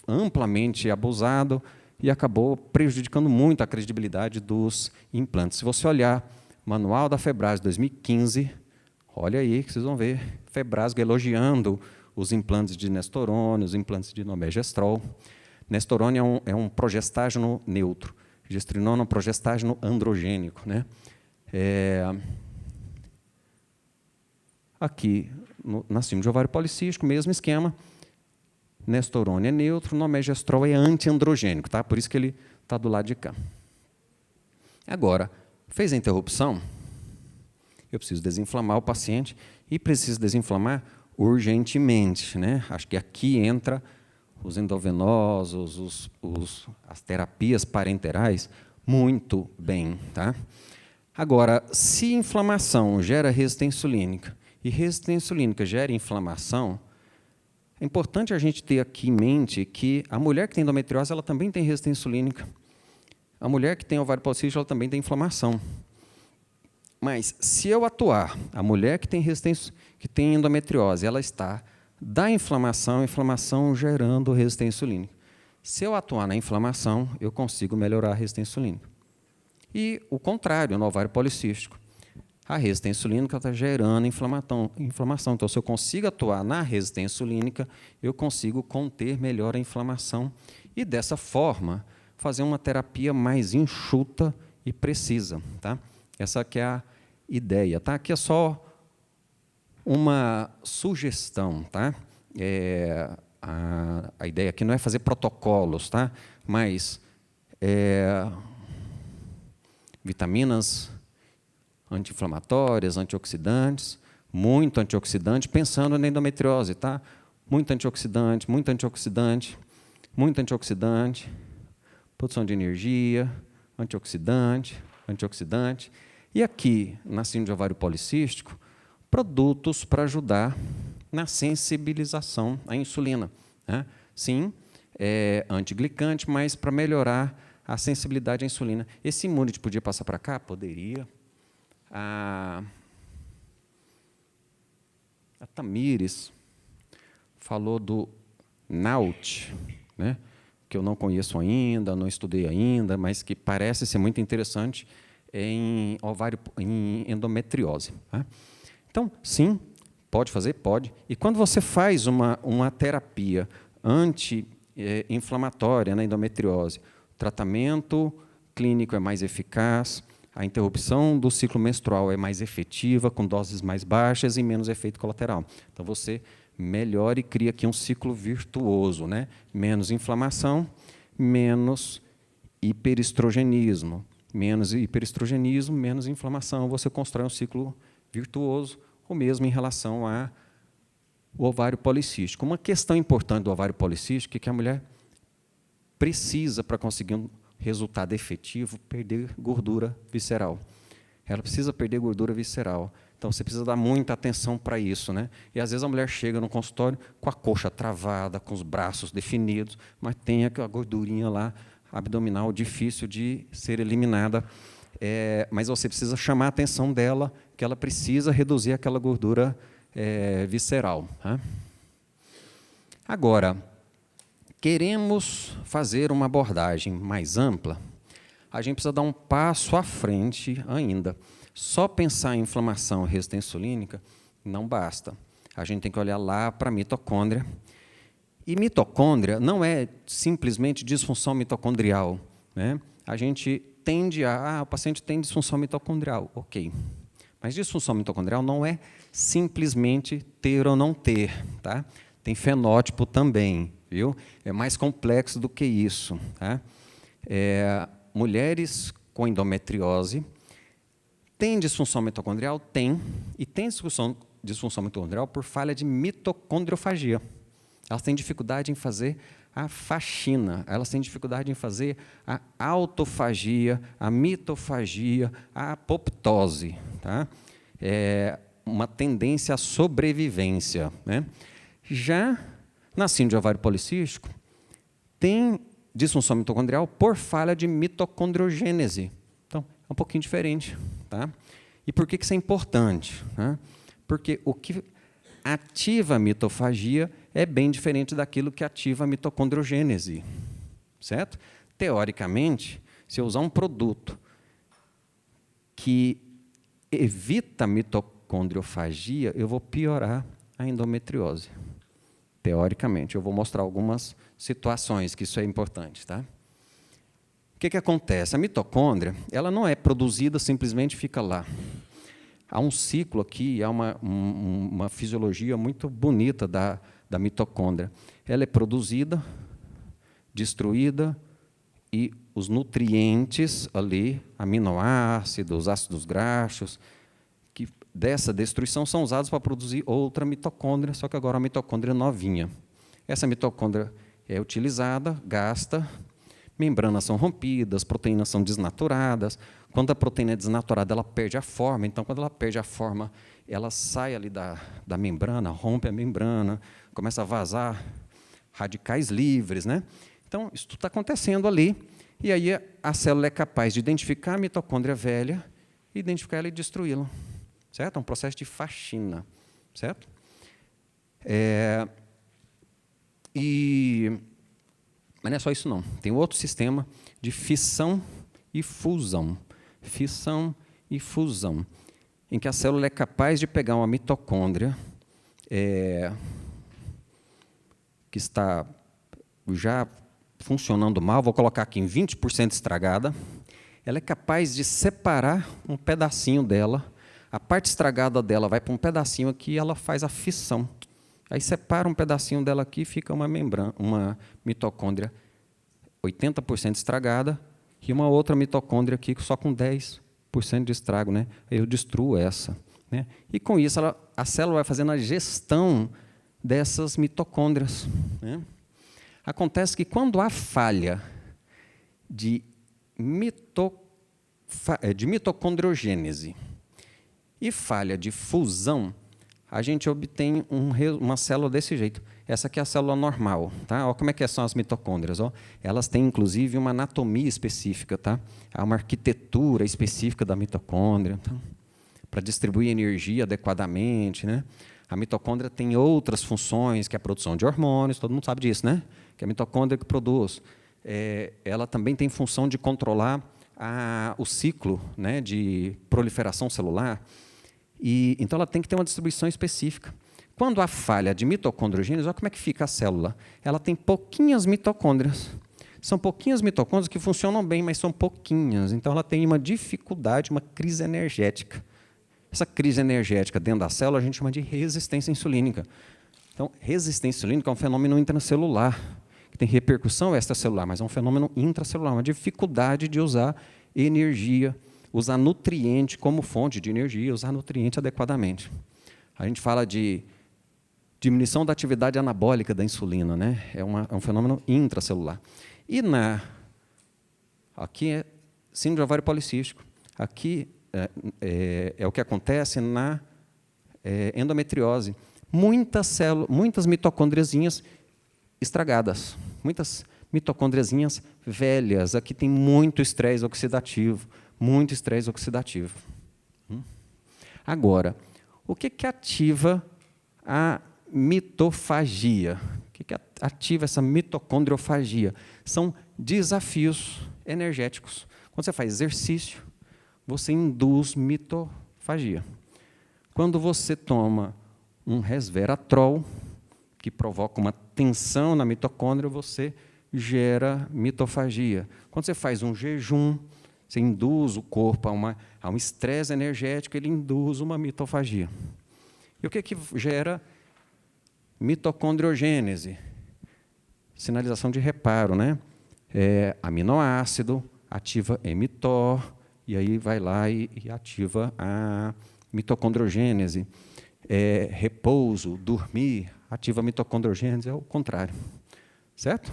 amplamente abusado e acabou prejudicando muito a credibilidade dos implantes. Se você olhar o Manual da Febrasgo 2015, olha aí que vocês vão ver Febrasgo elogiando os implantes de Nestorone, os implantes de Nomegestrol. Nestorone é um progestágeno neutro, gestrinona é um progestágeno androgênico, né? Aqui, na síndrome de ovário policístico, mesmo esquema. Nestorone é neutro, Nomegestrol é antiandrogênico, tá? Por isso que ele está do lado de cá. Agora, fez a interrupção, eu preciso desinflamar o paciente e preciso desinflamar urgentemente, né? Acho que aqui entra os endovenosos, as terapias parenterais muito bem, tá? Agora, se inflamação gera resistência insulínica e resistência insulínica gera inflamação, é importante a gente ter aqui em mente que a mulher que tem endometriose, ela também tem resistência insulínica. A mulher que tem ovário policístico, ela também tem inflamação. Mas, se eu atuar, a mulher que tem resistência, que tem endometriose, ela está da inflamação gerando resistência insulínica. Se eu atuar na inflamação, eu consigo melhorar a resistência insulínica. E o contrário, no ovário policístico. A resistência insulínica está gerando inflamação. Então, se eu consigo atuar na resistência insulínica, eu consigo conter melhor a inflamação e, dessa forma, fazer uma terapia mais enxuta e precisa, tá? Essa que é a ideia, tá? Aqui é só uma sugestão, tá? A ideia aqui não é fazer protocolos, tá? Mas vitaminas anti-inflamatórias, antioxidantes, muito antioxidante, pensando na endometriose, tá? Muito antioxidante, muito antioxidante, muito antioxidante, produção de energia, antioxidante, antioxidante. E aqui, na síndrome de ovário policístico, produtos para ajudar na sensibilização à insulina, né? Sim, é antiglicante, mas para melhorar a sensibilidade à insulina. Esse Immunity podia passar para cá? Poderia. A Tamires falou do NAUT, né, que eu não conheço ainda, não estudei ainda, mas que parece ser muito interessante em endometriose. Tá? Então, sim, pode fazer? Pode. E quando você faz uma terapia anti-inflamatória na endometriose, o tratamento clínico é mais eficaz, a interrupção do ciclo menstrual é mais efetiva, com doses mais baixas e menos efeito colateral. Então, você melhora e cria aqui um ciclo virtuoso, né? Menos inflamação, menos hiperestrogenismo. Menos hiperestrogenismo, menos inflamação. Você constrói um ciclo virtuoso, ou mesmo em relação ao ovário policístico. Uma questão importante do ovário policístico é que a mulher precisa, para conseguir um resultado efetivo, perder gordura visceral. Ela precisa perder gordura visceral. Então, você precisa dar muita atenção para isso, né? E, às vezes, a mulher chega no consultório com a coxa travada, com os braços definidos, mas tem aquela gordurinha lá, abdominal, difícil de ser eliminada. Mas você precisa chamar a atenção dela, que ela precisa reduzir aquela gordura visceral. Tá? Agora, queremos fazer uma abordagem mais ampla, a gente precisa dar um passo à frente ainda. Só pensar em inflamação e resistência insulínica não basta. A gente tem que olhar lá para a mitocôndria. E mitocôndria não é simplesmente disfunção mitocondrial, né? A gente tende o paciente tem disfunção mitocondrial, ok. Mas disfunção mitocondrial não é simplesmente ter ou não ter, tá? Tem fenótipo também, viu? É mais complexo do que isso, tá? Mulheres com endometriose têm disfunção mitocondrial? Tem. E tem disfunção mitocondrial por falha de mitocondriofagia. Elas têm dificuldade em fazer a faxina, elas têm dificuldade em fazer a autofagia, a mitofagia, a apoptose. Tá? É uma tendência à sobrevivência. Né? Já na síndrome de ovário policístico, tem disfunção mitocondrial por falha de mitocondriogênese. Então, é um pouquinho diferente. Tá? E por que isso é importante? Tá? Porque o que ativa a mitofagia é bem diferente daquilo que ativa a mitocondriogênese. Certo? Teoricamente, se eu usar um produto que evita a mitocondriofagia, eu vou piorar a endometriose. Teoricamente, eu vou mostrar algumas situações que isso é importante. Tá? O que acontece? A mitocôndria ela não é produzida, simplesmente fica lá. Há um ciclo aqui, há uma fisiologia muito bonita da mitocôndria. Ela é produzida, destruída, e os nutrientes ali, aminoácidos, ácidos graxos, que dessa destruição são usados para produzir outra mitocôndria, só que agora a mitocôndria novinha. Essa mitocôndria é utilizada, gasta, membranas são rompidas, proteínas são desnaturadas. Quando a proteína é desnaturada, ela perde a forma. Então, quando ela perde a forma, ela sai ali da membrana, rompe a membrana, começa a vazar radicais livres. Né? Então, isso tudo está acontecendo ali. E aí a célula é capaz de identificar a mitocôndria velha, identificar ela e destruí-la. Certo? É um processo de faxina. Certo? Mas não é só isso, não. Tem outro sistema de fissão e fusão. Fissão e fusão, em que a célula é capaz de pegar uma mitocôndria que está já funcionando mal, vou colocar aqui em 20% estragada, ela é capaz de separar um pedacinho dela, a parte estragada dela vai para um pedacinho aqui e ela faz a fissão. Aí separa um pedacinho dela aqui e fica uma mitocôndria 80% estragada e uma outra mitocôndria aqui só com 10% de estrago. Né? Eu destruo essa. né? E, com isso, a célula vai fazendo a gestão dessas mitocôndrias, né? Acontece que, quando há falha de mitocondriogênese e falha de fusão, a gente obtém uma célula desse jeito. Essa aqui é a célula normal. Tá? Olha como é que são as mitocôndrias. Ó. Elas têm, inclusive, uma anatomia específica. Tá? Há uma arquitetura específica da mitocôndria, tá? Para distribuir energia adequadamente, né? A mitocôndria tem outras funções, que é a produção de hormônios, todo mundo sabe disso, né? Que é a mitocôndria que produz. Ela também tem função de controlar o ciclo, né, de proliferação celular. Então, ela tem que ter uma distribuição específica. Quando há falha de mitocondriogênese, olha como é que fica a célula. Ela tem pouquinhas mitocôndrias. São pouquinhas mitocôndrias que funcionam bem, mas são pouquinhas. Então, ela tem uma dificuldade, uma crise energética. Essa crise energética dentro da célula a gente chama de resistência insulínica. Então, resistência insulínica é um fenômeno intracelular, que tem repercussão extracelular, mas é um fenômeno intracelular, uma dificuldade de usar energia, usar nutriente como fonte de energia, usar nutriente adequadamente. A gente fala de diminuição da atividade anabólica da insulina, né? É um fenômeno intracelular. E aqui é síndrome de ovário policístico. Aqui é o que acontece na endometriose. Muitas mitocondriazinhas estragadas, muitas mitocondriazinhas velhas. Aqui tem muito estresse oxidativo, muito estresse oxidativo. Agora, o que ativa a mitofagia? O que ativa essa mitocondriofagia? São desafios energéticos. Quando você faz exercício, você induz mitofagia. Quando você toma um resveratrol, que provoca uma tensão na mitocôndria, você gera mitofagia. Quando você faz um jejum, você induz o corpo a um estresse energético, ele induz uma mitofagia. E o que gera mitocondriogênese? Sinalização de reparo, né? Aminoácido, ativa mTOR, e aí vai lá e ativa a mitocondriogênese. Repouso, dormir, ativa a mitocondriogênese, é o contrário. Certo?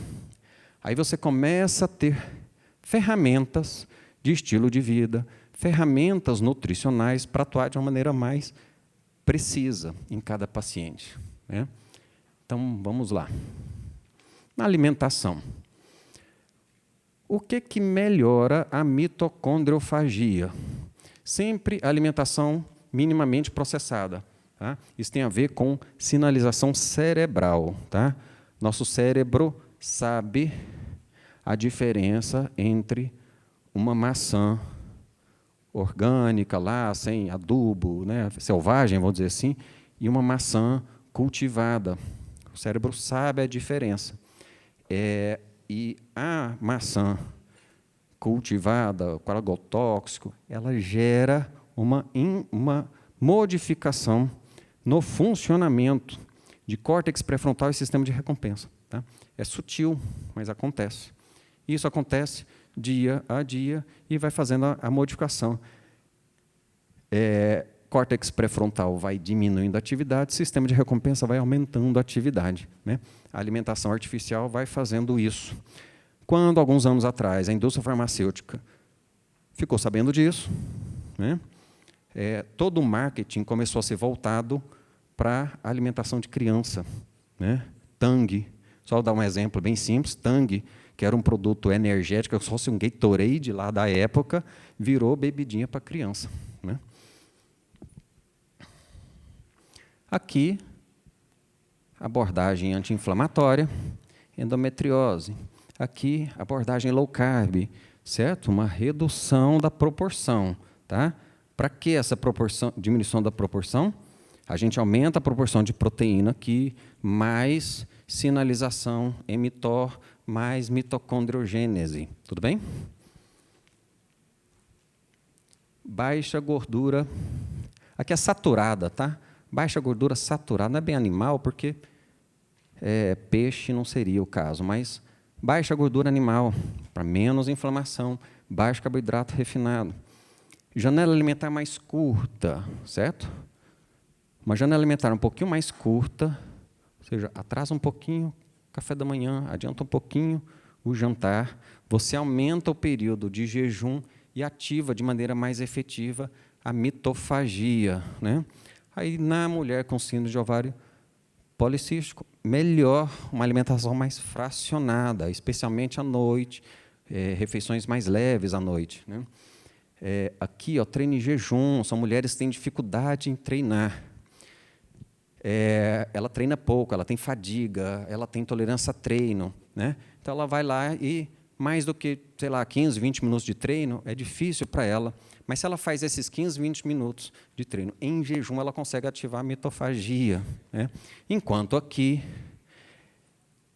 Aí você começa a ter ferramentas de estilo de vida, ferramentas nutricionais para atuar de uma maneira mais precisa em cada paciente, né? Então, vamos lá. Na alimentação. O que melhora a mitocondriofagia? Sempre a alimentação minimamente processada. Tá? Isso tem a ver com sinalização cerebral. Tá? Nosso cérebro sabe a diferença entre uma maçã orgânica, lá, sem adubo, né, selvagem, vamos dizer assim, e uma maçã cultivada. O cérebro sabe a diferença. E a maçã cultivada, com agrotóxico, ela gera uma modificação no funcionamento de córtex pré-frontal e sistema de recompensa. Tá? É sutil, mas acontece. Isso acontece dia a dia e vai fazendo a modificação. Córtex pré-frontal vai diminuindo a atividade, sistema de recompensa vai aumentando a atividade, né? A alimentação artificial vai fazendo isso. Quando, alguns anos atrás, a indústria farmacêutica ficou sabendo disso, né? Todo o marketing começou a ser voltado para a alimentação de criança, né? Tang, só dar um exemplo bem simples, Tang, que era um produto energético, só se um Gatorade lá da época, virou bebidinha para criança, né? Aqui, abordagem anti-inflamatória, endometriose. Aqui, abordagem low carb, certo? Uma redução da proporção. Tá? Para que essa diminuição da proporção? A gente aumenta a proporção de proteína aqui, mais sinalização mTOR, mais mitocondriogênese. Tudo bem? Baixa gordura. Aqui é saturada, tá? Baixa gordura saturada. Não é bem animal, porque peixe não seria o caso, mas baixa gordura animal, para menos inflamação, baixo carboidrato refinado. Janela alimentar mais curta, certo? Uma janela alimentar um pouquinho mais curta, ou seja, atrasa um pouquinho o café da manhã, adianta um pouquinho o jantar, você aumenta o período de jejum e ativa de maneira mais efetiva a mitofagia, né? Aí, na mulher com síndrome de ovário policístico, melhor uma alimentação mais fracionada, especialmente à noite, refeições mais leves à noite, né? Aqui, ó, treino em jejum, são mulheres que têm dificuldade em treinar. Ela treina pouco, ela tem fadiga, ela tem intolerância a treino, né? Então, ela vai lá e, mais do que, sei lá, 15, 20 minutos de treino, é difícil para ela. Mas, se ela faz esses 15, 20 minutos de treino em jejum, ela consegue ativar a mitofagia, né? Enquanto aqui,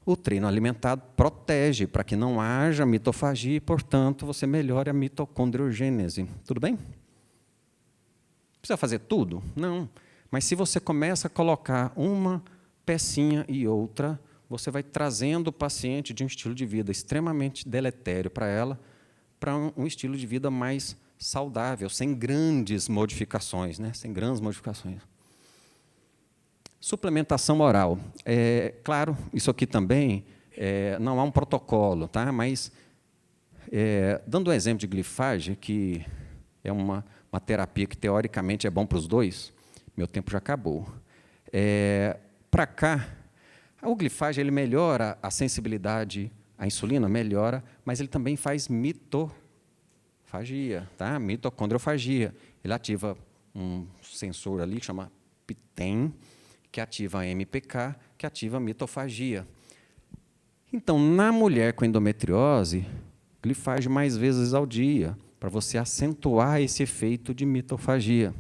o treino alimentado protege para que não haja mitofagia e, portanto, você melhore a mitocondriogênese. Tudo bem? Precisa fazer tudo? Não. Mas, se você começa a colocar uma pecinha e outra, você vai trazendo o paciente de um estilo de vida extremamente deletério para ela, para um estilo de vida mais saudável, sem grandes modificações, né? Sem grandes modificações. Suplementação oral. Claro, isso aqui também não há um protocolo, tá? Mas, dando um exemplo de glifage, que é uma terapia que, teoricamente, é bom para os dois, meu tempo já acabou. Para cá, o glifage ele melhora a sensibilidade à insulina, melhora, mas ele também faz mitofagia, tá? Mitocondriofagia. Ele ativa um sensor ali que chama PTEN, que ativa a MPK, que ativa a mitofagia. Então, na mulher com endometriose, glifage mais vezes ao dia, para você acentuar esse efeito de mitofagia.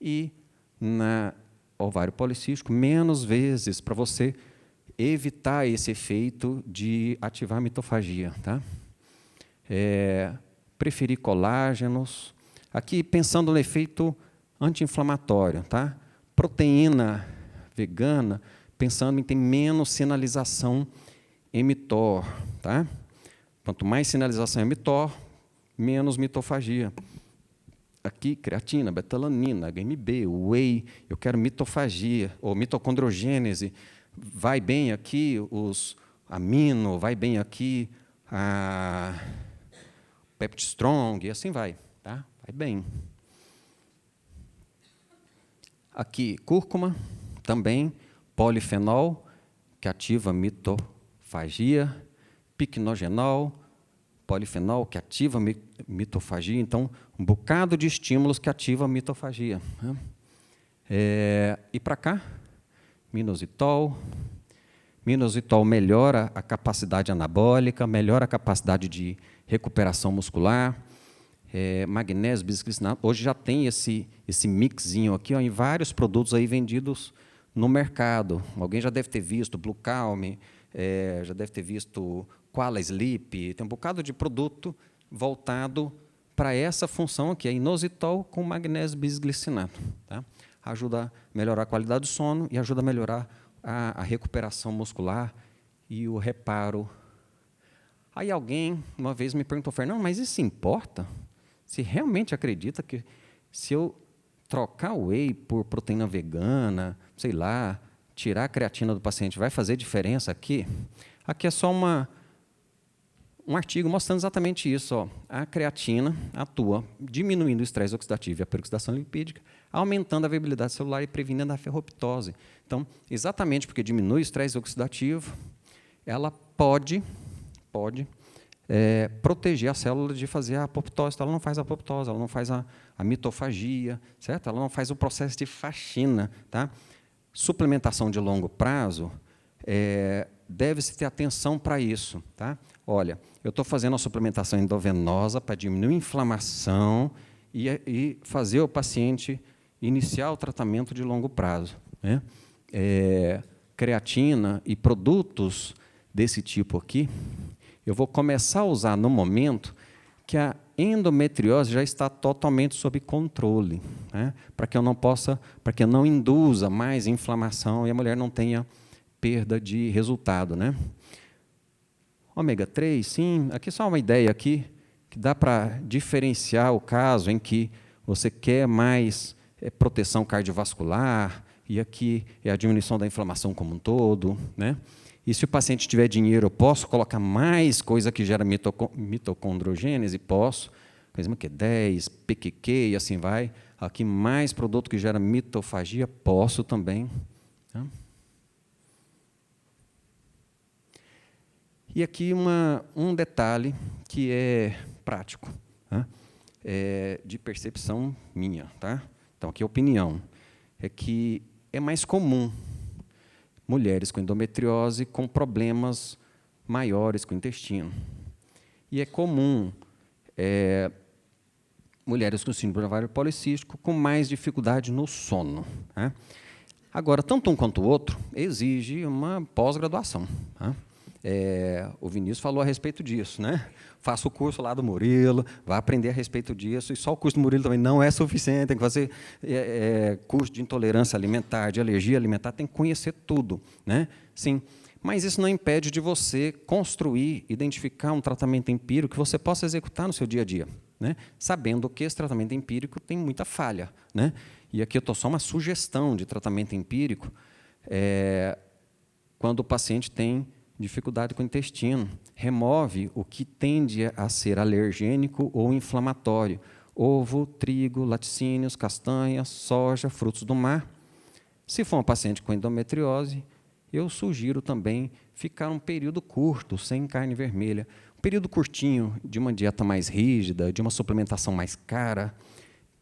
E, na ovário policístico, menos vezes, para você evitar esse efeito de ativar a mitofagia. Tá? Preferir colágenos. Aqui, pensando no efeito anti-inflamatório. Tá? Proteína vegana, pensando em ter menos sinalização mTOR. Tá? Quanto mais sinalização mTOR, menos mitofagia. Aqui, creatina, betalanina, HMB, whey, eu quero mitofagia, ou mitocondriogênese, vai bem aqui os amino, vai bem aqui a peptistrong, e assim vai. Tá? Vai bem. Aqui, cúrcuma, também, polifenol, que ativa a mitofagia, picnogenol, polifenol, que ativa a mitofagia. Então, um bocado de estímulos que ativam a mitofagia. Né? E para cá, minoxidil. Minoxidil melhora a capacidade anabólica, melhora a capacidade de recuperação muscular. Magnésio bisglicinato. Hoje já tem esse mixinho aqui, ó, em vários produtos aí vendidos no mercado. Alguém já deve ter visto Blue Calm, já deve ter visto Quala Sleep, tem um bocado de produto voltado para essa função aqui, é inositol com magnésio bisglicinato. Tá? Ajuda a melhorar a qualidade do sono e ajuda a melhorar a recuperação muscular e o reparo. Aí alguém, uma vez, me perguntou, Fernando, mas isso importa? Você realmente acredita que se eu trocar o whey por proteína vegana, sei lá, tirar a creatina do paciente, vai fazer diferença aqui? Aqui é só um artigo mostrando exatamente isso. Ó. A creatina atua diminuindo o estresse oxidativo e a peroxidação lipídica, aumentando a viabilidade celular e prevenindo a ferroptose. Então, exatamente porque diminui o estresse oxidativo, ela pode proteger a célula de fazer a apoptose. Então, ela não faz a apoptose, ela não faz a mitofagia, certo? Ela não faz o processo de faxina. Tá? Suplementação de longo prazo, deve-se ter atenção para isso. Tá? Olha, eu estou fazendo a suplementação endovenosa para diminuir a inflamação e fazer o paciente iniciar o tratamento de longo prazo. Né? Creatina e produtos desse tipo aqui, eu vou começar a usar no momento que a endometriose já está totalmente sob controle, né? Para que eu não induza mais inflamação e a mulher não tenha perda de resultado, né? Ômega 3, sim, aqui só uma ideia aqui, que dá para diferenciar o caso em que você quer mais proteção cardiovascular, e aqui é a diminuição da inflamação como um todo, né? E se o paciente tiver dinheiro, eu posso colocar mais coisa que gera mitocondriogênese? Posso. Coisa que 10, PQQ e assim vai. Aqui mais produto que gera mitofagia? Posso também. Tá? E aqui um detalhe que é prático, tá? De percepção minha. Tá? Então, aqui a opinião é que é mais comum mulheres com endometriose com problemas maiores com o intestino. E é comum mulheres com síndrome ovário policístico com mais dificuldade no sono. Tá? Agora, tanto um quanto o outro exige uma pós-graduação. Tá? O Vinícius falou a respeito disso, né? Faça o curso lá do Murilo, vai aprender a respeito disso, e só o curso do Murilo também não é suficiente, tem que fazer curso de intolerância alimentar, de alergia alimentar, tem que conhecer tudo, né? Sim, mas isso não impede de você construir, identificar um tratamento empírico que você possa executar no seu dia a dia, né? Sabendo que esse tratamento empírico tem muita falha, né? E aqui eu estou só uma sugestão de tratamento empírico, quando o paciente tem dificuldade com o intestino, remove o que tende a ser alergênico ou inflamatório, ovo, trigo, laticínios, castanhas, soja, frutos do mar. Se for um paciente com endometriose, eu sugiro também ficar um período curto, sem carne vermelha. Um período curtinho, de uma dieta mais rígida, de uma suplementação mais cara,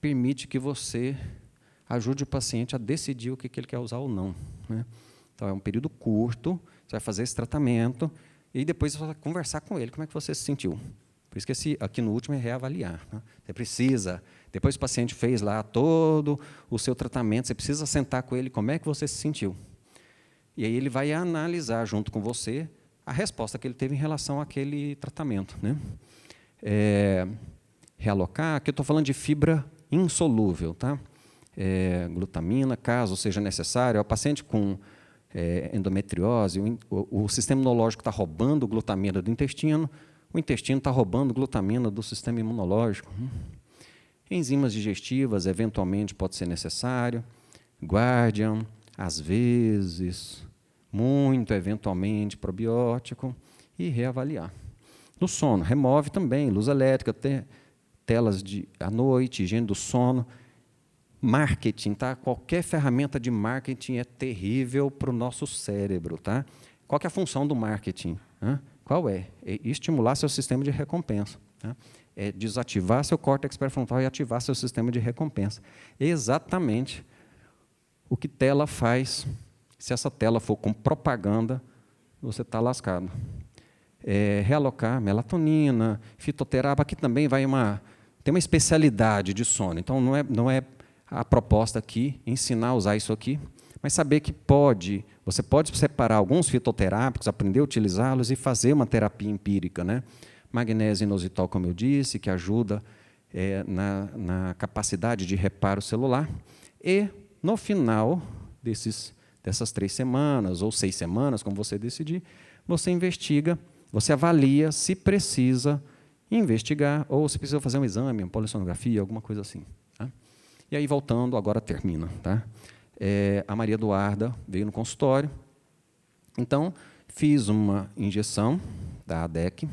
permite que você ajude o paciente a decidir o que ele quer usar ou não, né? Então, é um período curto, você vai fazer esse tratamento e depois você vai conversar com ele, como é que você se sentiu. Por isso que aqui no último é reavaliar. Né? Você precisa, depois que o paciente fez lá todo o seu tratamento, você precisa sentar com ele, como é que você se sentiu. E aí ele vai analisar junto com você a resposta que ele teve em relação àquele tratamento. Né? Realocar, aqui eu estou falando de fibra insolúvel, tá? Glutamina, caso seja necessário, é o paciente com endometriose, o sistema imunológico está roubando glutamina do intestino, o intestino está roubando glutamina do sistema imunológico. Enzimas digestivas, eventualmente, pode ser necessário, Guardian, às vezes, muito eventualmente, probiótico, e reavaliar. No sono, remove também luz elétrica, telas à noite, higiene do sono. Marketing, tá? Qualquer ferramenta de marketing é terrível para o nosso cérebro. Tá? Qual que é a função do marketing? Qual é? É estimular seu sistema de recompensa. Tá? É desativar seu córtex pré-frontal e ativar seu sistema de recompensa. Exatamente o que tela faz. Se essa tela for com propaganda, você está lascado. Realocar melatonina, fitoterapia, aqui também tem uma especialidade de sono. Então, não é a proposta aqui, ensinar a usar isso aqui, mas saber que você pode separar alguns fitoterápicos, aprender a utilizá-los e fazer uma terapia empírica. Né? Magnésio inositol, como eu disse, que ajuda na capacidade de reparo celular. E, no final dessas 3 semanas, ou 6 semanas, como você decidir, você investiga, você avalia se precisa investigar, ou se precisa fazer um exame, uma polissonografia, alguma coisa assim. Tá? E aí, voltando, agora termina. Tá? A Maria Eduarda veio no consultório. Então, fiz uma injeção da ADEC,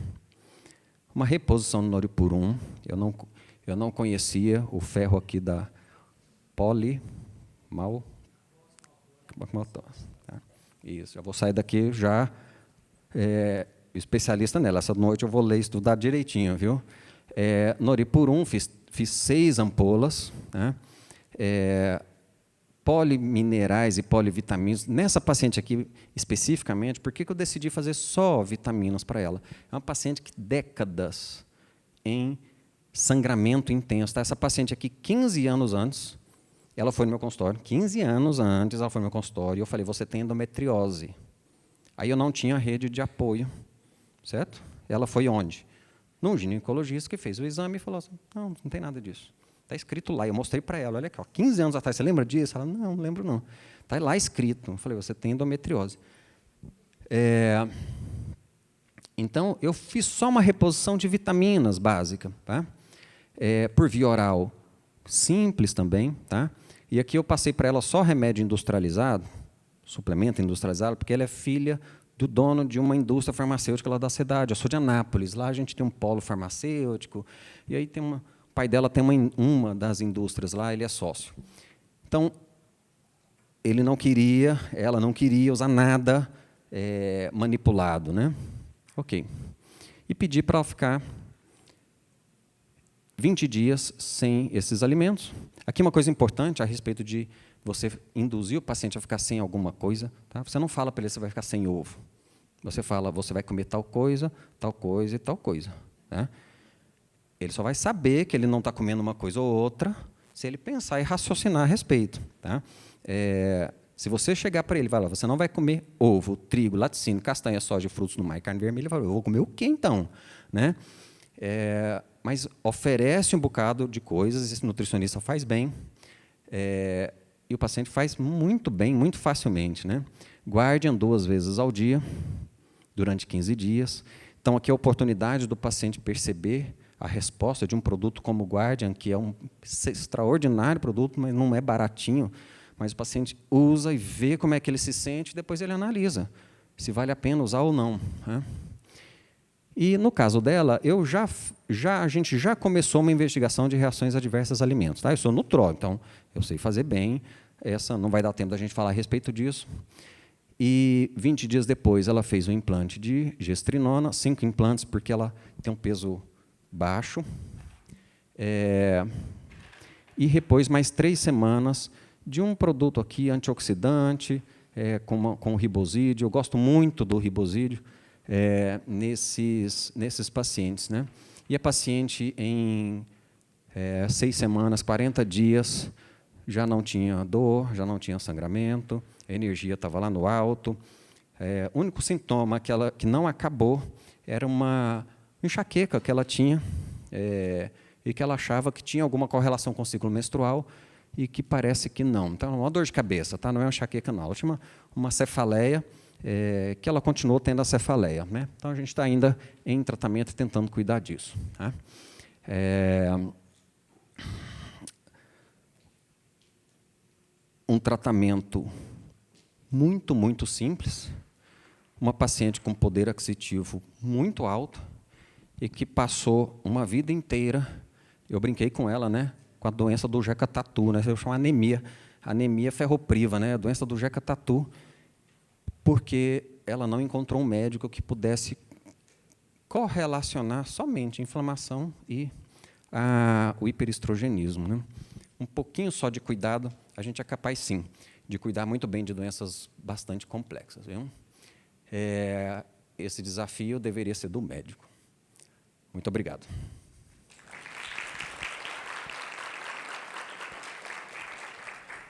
uma reposição do Noripurum. Eu não conhecia o ferro aqui da tá? Isso, já vou sair daqui já especialista nela. Essa noite eu vou ler, estudar direitinho, viu? Noripurum, fiz 6 ampolas, né? Poliminerais e polivitaminas. Nessa paciente aqui, especificamente, por que eu decidi fazer só vitaminas para ela? É uma paciente que décadas em sangramento intenso. Tá? Essa paciente aqui, 15 anos antes, ela foi no meu consultório. 15 anos antes, ela foi no meu consultório. E eu falei, você tem endometriose. Aí eu não tinha rede de apoio, certo? Ela foi onde? Num ginecologista que fez o exame e falou assim, não tem nada disso. Está escrito lá, eu mostrei para ela, olha aqui, 15 anos atrás, você lembra disso? Ela, não lembro não. Está lá escrito. Eu falei, você tem endometriose. Então, eu fiz só uma reposição de vitaminas básica, tá? Por via oral, simples também, tá? E aqui eu passei para ela só remédio industrializado, suplemento industrializado, porque ela é filha do dono de uma indústria farmacêutica lá da cidade. Eu sou de Anápolis, lá a gente tem um polo farmacêutico, e aí o pai dela tem uma das indústrias lá, ele é sócio. Então, ela não queria usar nada manipulado, né? Ok. E pedi para ela ficar 20 dias sem esses alimentos. Aqui uma coisa importante a respeito de você induzir o paciente a ficar sem alguma coisa. Tá? Você não fala para ele que você vai ficar sem ovo. Você fala, você vai comer tal coisa e tal coisa. Tá? Ele só vai saber que ele não está comendo uma coisa ou outra se ele pensar e raciocinar a respeito. Tá? Se você chegar para ele e falar, você não vai comer ovo, trigo, laticínio, castanha, soja, frutos do mar e carne vermelha, ele fala, eu vou comer o quê, então? Né? Mas oferece um bocado de coisas, esse nutricionista faz bem, e o paciente faz muito bem, muito facilmente. Né? Guardian 2 vezes ao dia, durante 15 dias. Então, aqui é a oportunidade do paciente perceber a resposta de um produto como o Guardian, que é um extraordinário produto, mas não é baratinho, mas o paciente usa e vê como é que ele se sente, depois ele analisa se vale a pena usar ou não. Né? E, no caso dela, a gente já começou uma investigação de reações adversas a alimentos. Tá? Eu sou nutrólogo, então eu sei fazer bem. Essa não vai dar tempo da gente falar a respeito disso. E 20 dias depois, ela fez um implante de gestrinona, 5 implantes, porque ela tem um peso baixo. E repôs mais 3 semanas de um produto aqui, antioxidante, com ribosídeo. Eu gosto muito do ribosídeo. Nesses pacientes. Né? E a paciente, em 6 semanas, 40 dias, já não tinha dor, já não tinha sangramento, a energia estava lá no alto. O único sintoma que não acabou era uma enxaqueca que ela tinha, e que ela achava que tinha alguma correlação com o ciclo menstrual, e que parece que não. Então, uma dor de cabeça, tá? Não é uma enxaqueca, não. Ela tinha uma cefaleia, que ela continuou tendo a cefaleia. Né? Então, a gente está ainda em tratamento tentando cuidar disso. Tá? Um tratamento muito, muito simples, uma paciente com poder aquisitivo muito alto e que passou uma vida inteira, eu brinquei com ela, né, com a doença do Jeca-Tatu, né, eu chamo anemia ferropriva, né, a doença do Jeca-Tatu, porque ela não encontrou um médico que pudesse correlacionar somente a inflamação e o hiperestrogenismo. Né? Um pouquinho só de cuidado, a gente é capaz, sim, de cuidar muito bem de doenças bastante complexas. Viu? Esse desafio deveria ser do médico. Muito obrigado.